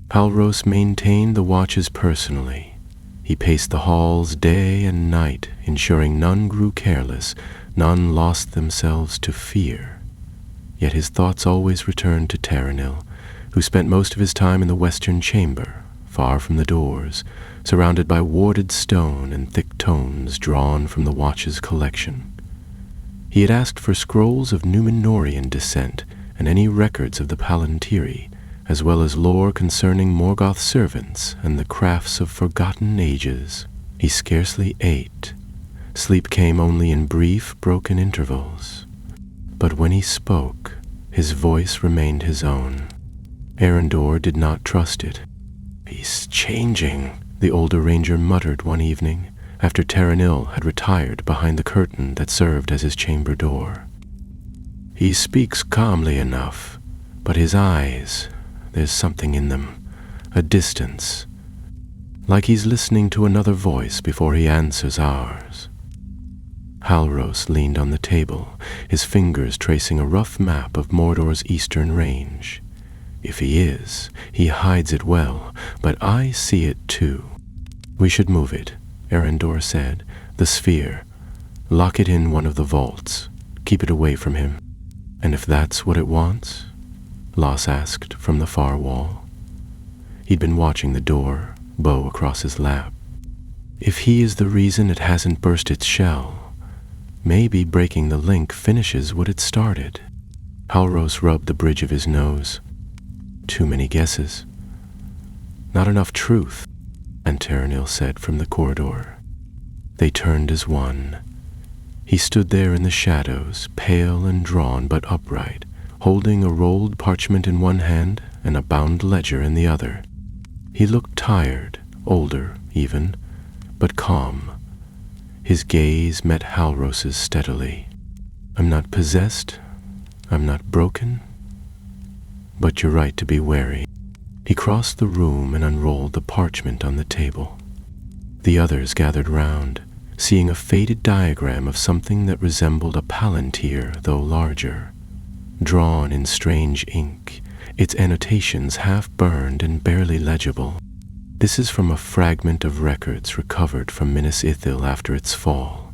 Halros maintained the watches personally. He paced the halls day and night, ensuring none grew careless, none lost themselves to fear. Yet his thoughts always returned to Terenil, who spent most of his time in the western chamber, far from the doors, surrounded by warded stone and thick tomes drawn from the watch's collection. He had asked for scrolls of Númenórean descent and any records of the Palantiri, as well as lore concerning Morgoth's servants and the crafts of forgotten ages. He scarcely ate. Sleep came only in brief, broken intervals. But when he spoke, his voice remained his own. Arendor did not trust it. "He's changing," the older ranger muttered one evening, after Terenil had retired behind the curtain that served as his chamber door. "He speaks calmly enough, But his eyes, there's something in them, a distance, like he's listening to another voice before he answers ours. Halros leaned on the table, his fingers tracing a rough map of Mordor's eastern range. If he is, he hides it well, but I see it too. We should move it, Arendor said. The sphere. Lock it in one of the vaults. Keep it away from him. And if that's what it wants? Los asked from the far wall. He'd been watching the door, bow across his lap. If he is the reason it hasn't burst its shell, maybe breaking the link finishes what it started. Halros rubbed the bridge of his nose. Too many guesses. Not enough truth, Antaranil said from the corridor. They turned as one. He stood there in the shadows, pale and drawn but upright, holding a rolled parchment in one hand and a bound ledger in the other. He looked tired, older even, but calm. His gaze met Halros's steadily. I'm not possessed, I'm not broken, but you're right to be wary. He crossed the room and unrolled the parchment on the table. The others gathered round, seeing a faded diagram of something that resembled a palantir, though larger. Drawn in strange ink, its annotations half burned and barely legible. This is from a fragment of records recovered from Minas Ithil after its fall.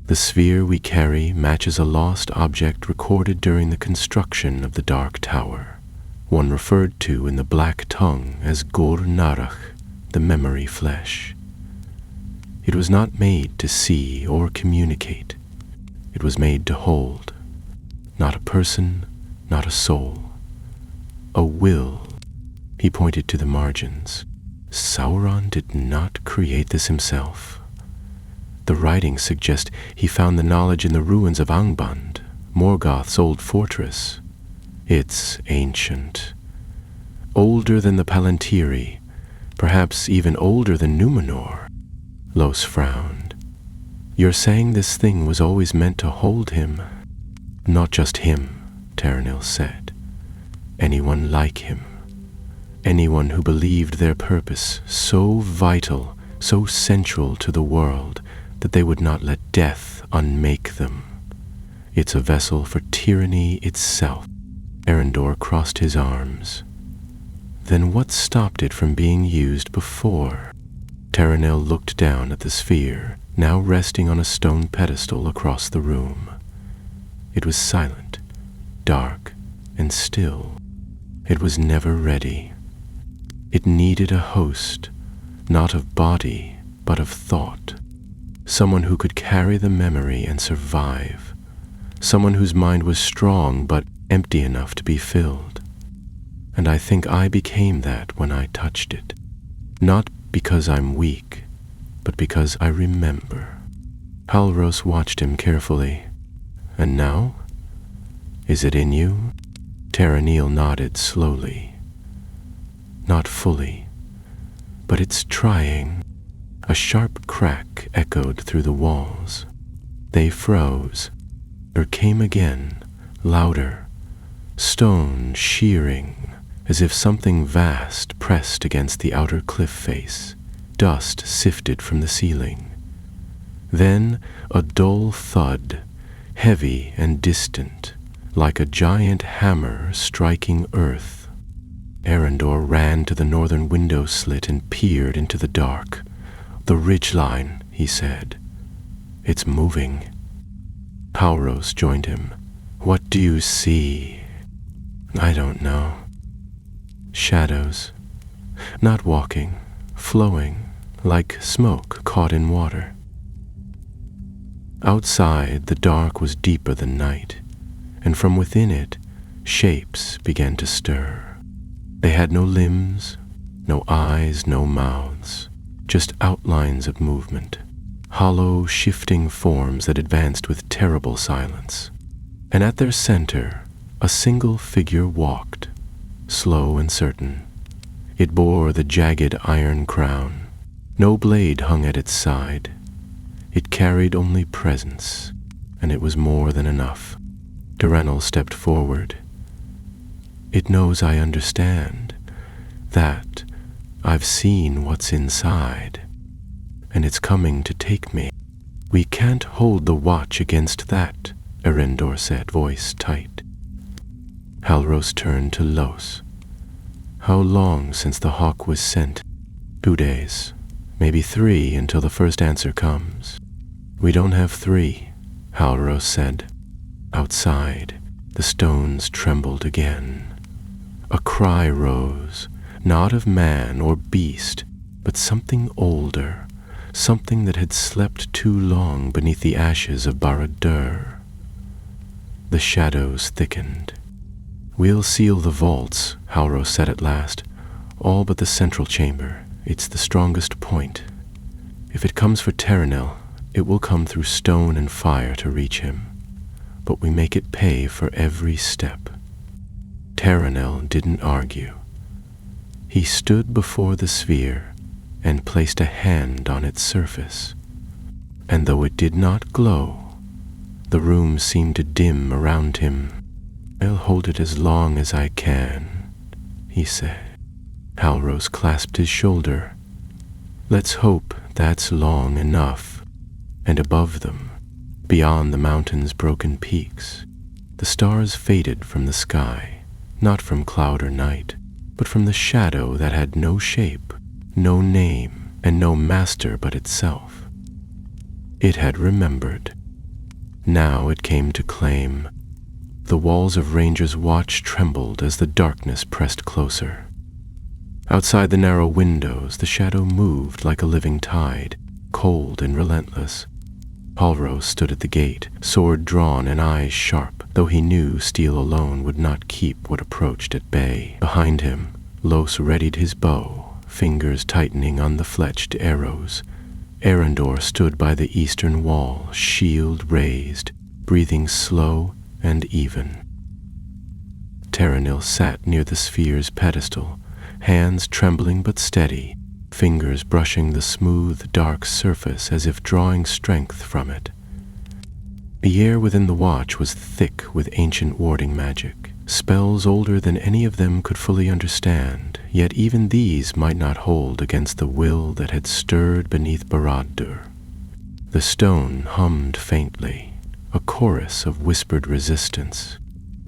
The sphere we carry matches a lost object recorded during the construction of the Dark Tower, one referred to in the Black Tongue as Gur Narach, the memory flesh. It was not made to see or communicate. It was made to hold. Not a person, not a soul. A will. He pointed to the margins. Sauron did not create this himself. The writings suggest he found the knowledge in the ruins of Angband, Morgoth's old fortress. It's ancient. Older than the Palantiri, perhaps even older than Numenor. Los frowned. You're saying this thing was always meant to hold him? Not just him, Taranil said. Anyone like him. Anyone who believed their purpose so vital, so central to the world, that they would not let death unmake them. It's a vessel for tyranny itself. Arendor crossed his arms. Then what stopped it from being used before? Taranil looked down at the sphere, now resting on a stone pedestal across the room. It was silent, dark, and still. It was never ready. It needed a host, not of body, but of thought. Someone who could carry the memory and survive. Someone whose mind was strong but empty enough to be filled. And I think I became that when I touched it. Not because I'm weak, but because I remember. Halros watched him carefully. And now? Is it in you? Taranil nodded slowly. Not fully, but it's trying. A sharp crack echoed through the walls. They froze. There came again, louder, stone shearing, as if something vast pressed against the outer cliff face. Dust sifted from the ceiling. Then a dull thud, heavy and distant, like a giant hammer striking earth. Arendor ran to the northern window slit and peered into the dark. The ridgeline, he said. It's moving. Halros joined him. What do you see? I don't know. Shadows. Not walking, flowing, like smoke caught in water. Outside, the dark was deeper than night, and from within it, shapes began to stir. They had no limbs, no eyes, no mouths, just outlines of movement, hollow, shifting forms that advanced with terrible silence. And at their center, a single figure walked, slow and certain. It bore the jagged iron crown. No blade hung at its side. It carried only presence, and it was more than enough. Taranil stepped forward. It knows I understand, that I've seen what's inside, and it's coming to take me. We can't hold the watch against that, Erendor said, voice tight. Halros turned to Los. How long since the hawk was sent? 2 days, maybe 3 until the first answer comes. We don't have 3, Halros said. Outside, the stones trembled again. A cry rose, not of man or beast, but something older, something that had slept too long beneath the ashes of Barad. The shadows thickened. We'll seal the vaults, Halros said at last, all but the central chamber. It's the strongest point. If it comes for Terenel, it will come through stone and fire to reach him, but we make it pay for every step. Terenel didn't argue. He stood before the sphere and placed a hand on its surface, and though it did not glow, the room seemed to dim around him. I'll hold it as long as I can, he said. Halros clasped his shoulder. Let's hope that's long enough. And above them, beyond the mountain's broken peaks, the stars faded from the sky, not from cloud or night, but from the shadow that had no shape, no name, and no master but itself. It had remembered. Now it came to claim. The walls of Ranger's Watch trembled as the darkness pressed closer. Outside the narrow windows, the shadow moved like a living tide, cold and relentless. Halros stood at the gate, sword drawn and eyes sharp, though he knew steel alone would not keep what approached at bay. Behind him, Los readied his bow, fingers tightening on the fletched arrows. Erendor stood by the eastern wall, shield raised, breathing slow and even. Terenil sat near the sphere's pedestal, hands trembling but steady, fingers brushing the smooth, dark surface as if drawing strength from it. The air within the watch was thick with ancient warding magic, spells older than any of them could fully understand, yet even these might not hold against the will that had stirred beneath Barad. The stone hummed faintly, a chorus of whispered resistance,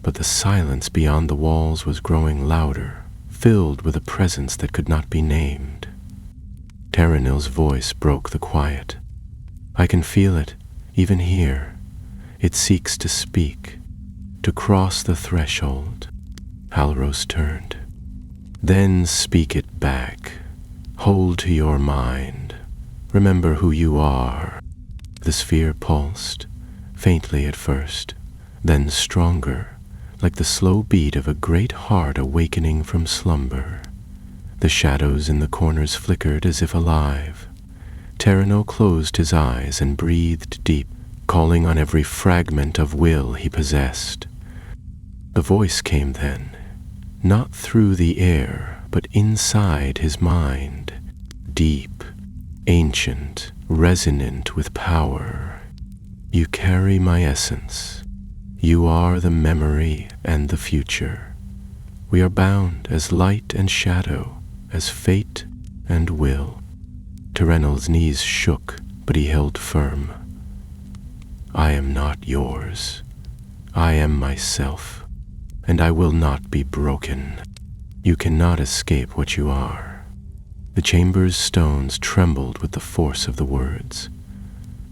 but the silence beyond the walls was growing louder, filled with a presence that could not be named. Terenil's voice broke the quiet. I can feel it, even here. It seeks to speak, to cross the threshold. Halros turned. Then speak it back. Hold to your mind. Remember who you are. The sphere pulsed, faintly at first, then stronger, like the slow beat of a great heart awakening from slumber. The shadows in the corners flickered as if alive. Terenil closed his eyes and breathed deep, calling on every fragment of will he possessed. The voice came then, not through the air, but inside his mind, deep, ancient, resonant with power. You carry my essence. You are the memory and the future. We are bound as light and shadow, as fate and will. Terenil's knees shook, but he held firm. I am not yours. I am myself, and I will not be broken. You cannot escape what you are. The chamber's stones trembled with the force of the words.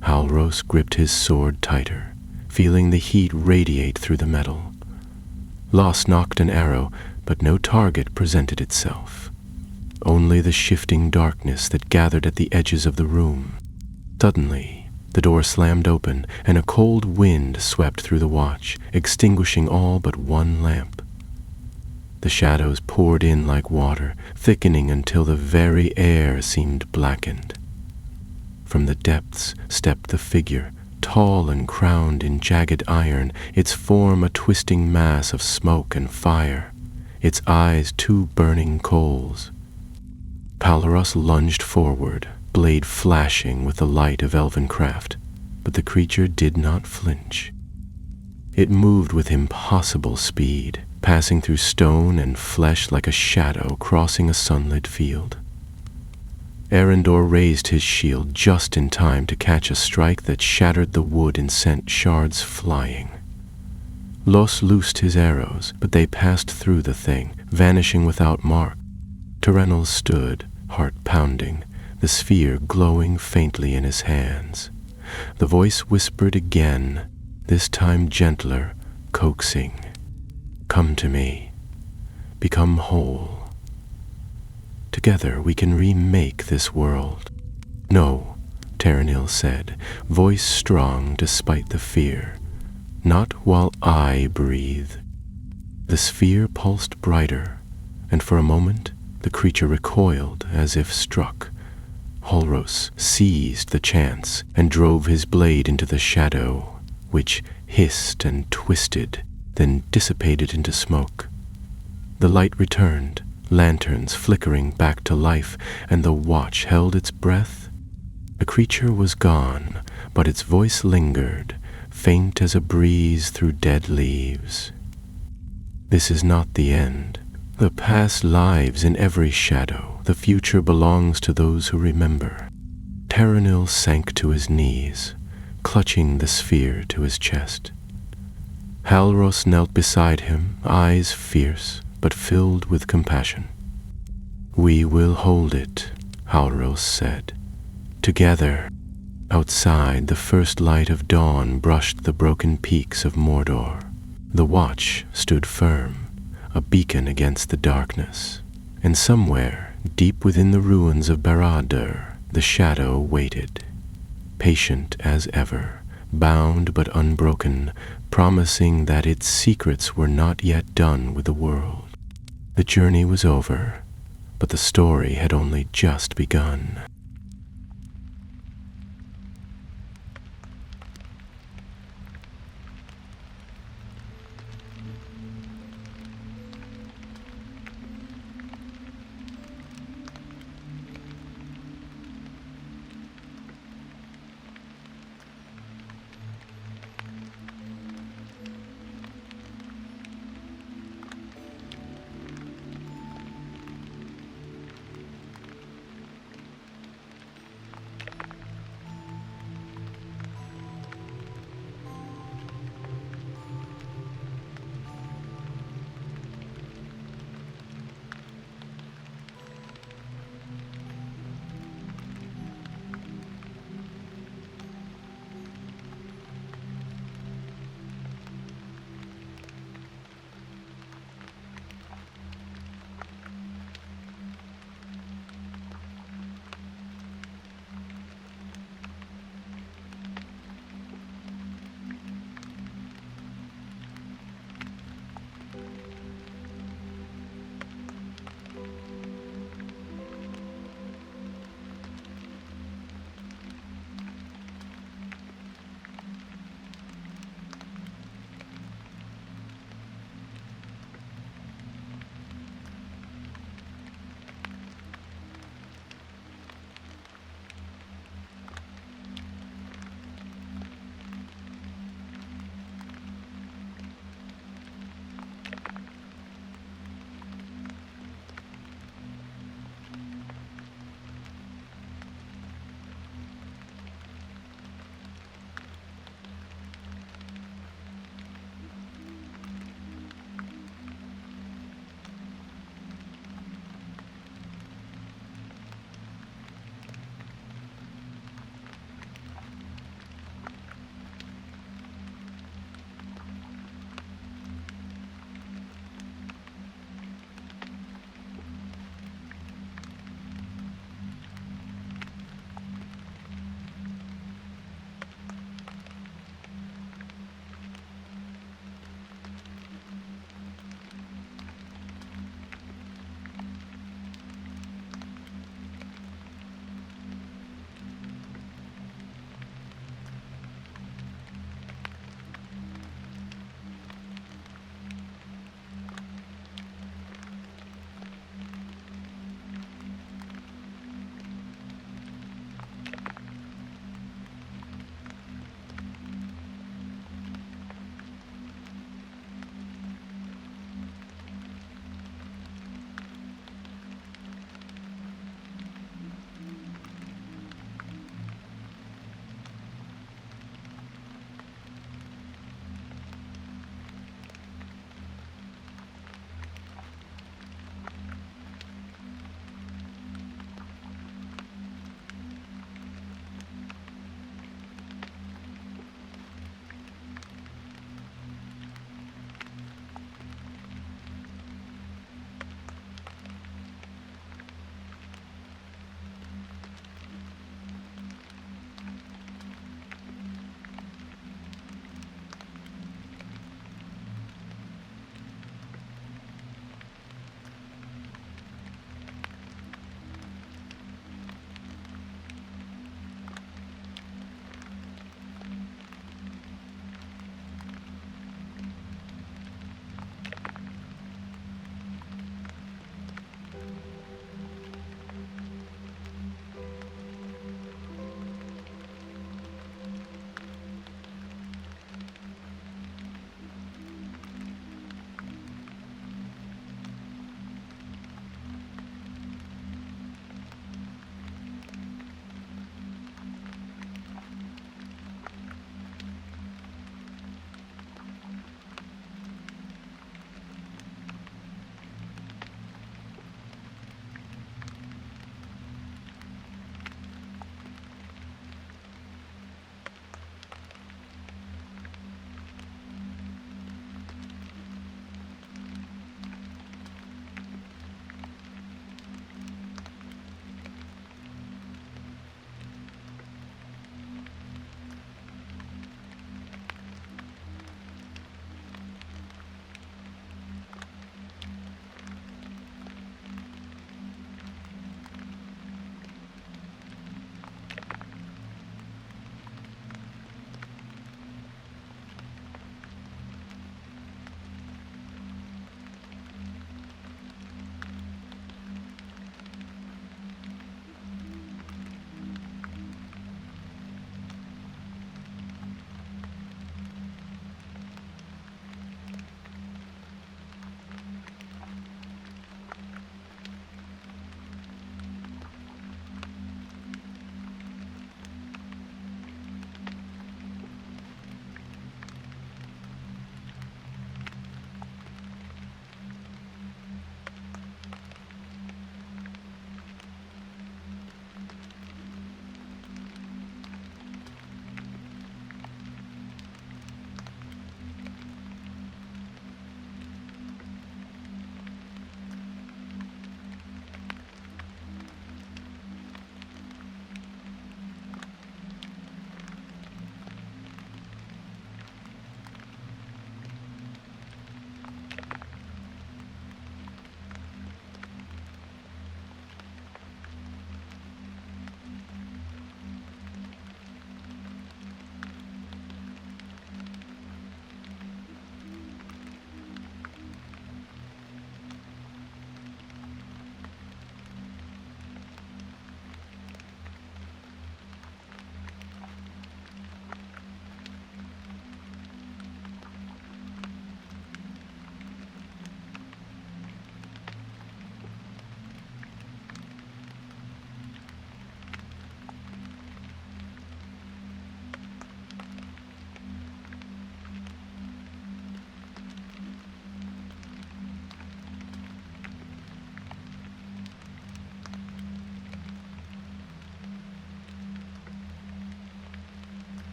Halros gripped his sword tighter, feeling the heat radiate through the metal. Los knocked an arrow, but no target presented itself. Only the shifting darkness that gathered at the edges of the room. Suddenly, the door slammed open, and a cold wind swept through the watch, extinguishing all but one lamp. The shadows poured in like water, thickening until the very air seemed blackened. From the depths stepped the figure, tall and crowned in jagged iron, its form a twisting mass of smoke and fire, its eyes two burning coals. Palros lunged forward, blade flashing with the light of elven craft, but the creature did not flinch. It moved with impossible speed, passing through stone and flesh like a shadow crossing a sunlit field. Arendor raised his shield just in time to catch a strike that shattered the wood and sent shards flying. Los loosed his arrows, but they passed through the thing, vanishing without mark. Terenel stood, heart pounding, the sphere glowing faintly in his hands. The voice whispered again, this time gentler, coaxing, "Come to me. Become whole. Together we can remake this world." "No," Terenil said, voice strong despite the fear. "Not while I breathe." The sphere pulsed brighter, and for a moment the creature recoiled as if struck. Holros seized the chance and drove his blade into the shadow, which hissed and twisted, then dissipated into smoke. The light returned, lanterns flickering back to life, and the watch held its breath. The creature was gone, but its voice lingered, faint as a breeze through dead leaves. "This is not the end. The past lives in every shadow. The future belongs to those who remember." Terenil sank to his knees, clutching the sphere to his chest. Halros knelt beside him, eyes fierce, but filled with compassion. "We will hold it," Halros said. Together. Outside, the first light of dawn brushed the broken peaks of Mordor. The watch stood firm, a beacon against the darkness. And somewhere, deep within the ruins of Barad, the shadow waited, patient as ever, bound but unbroken, promising that its secrets were not yet done with the world. The journey was over, but the story had only just begun.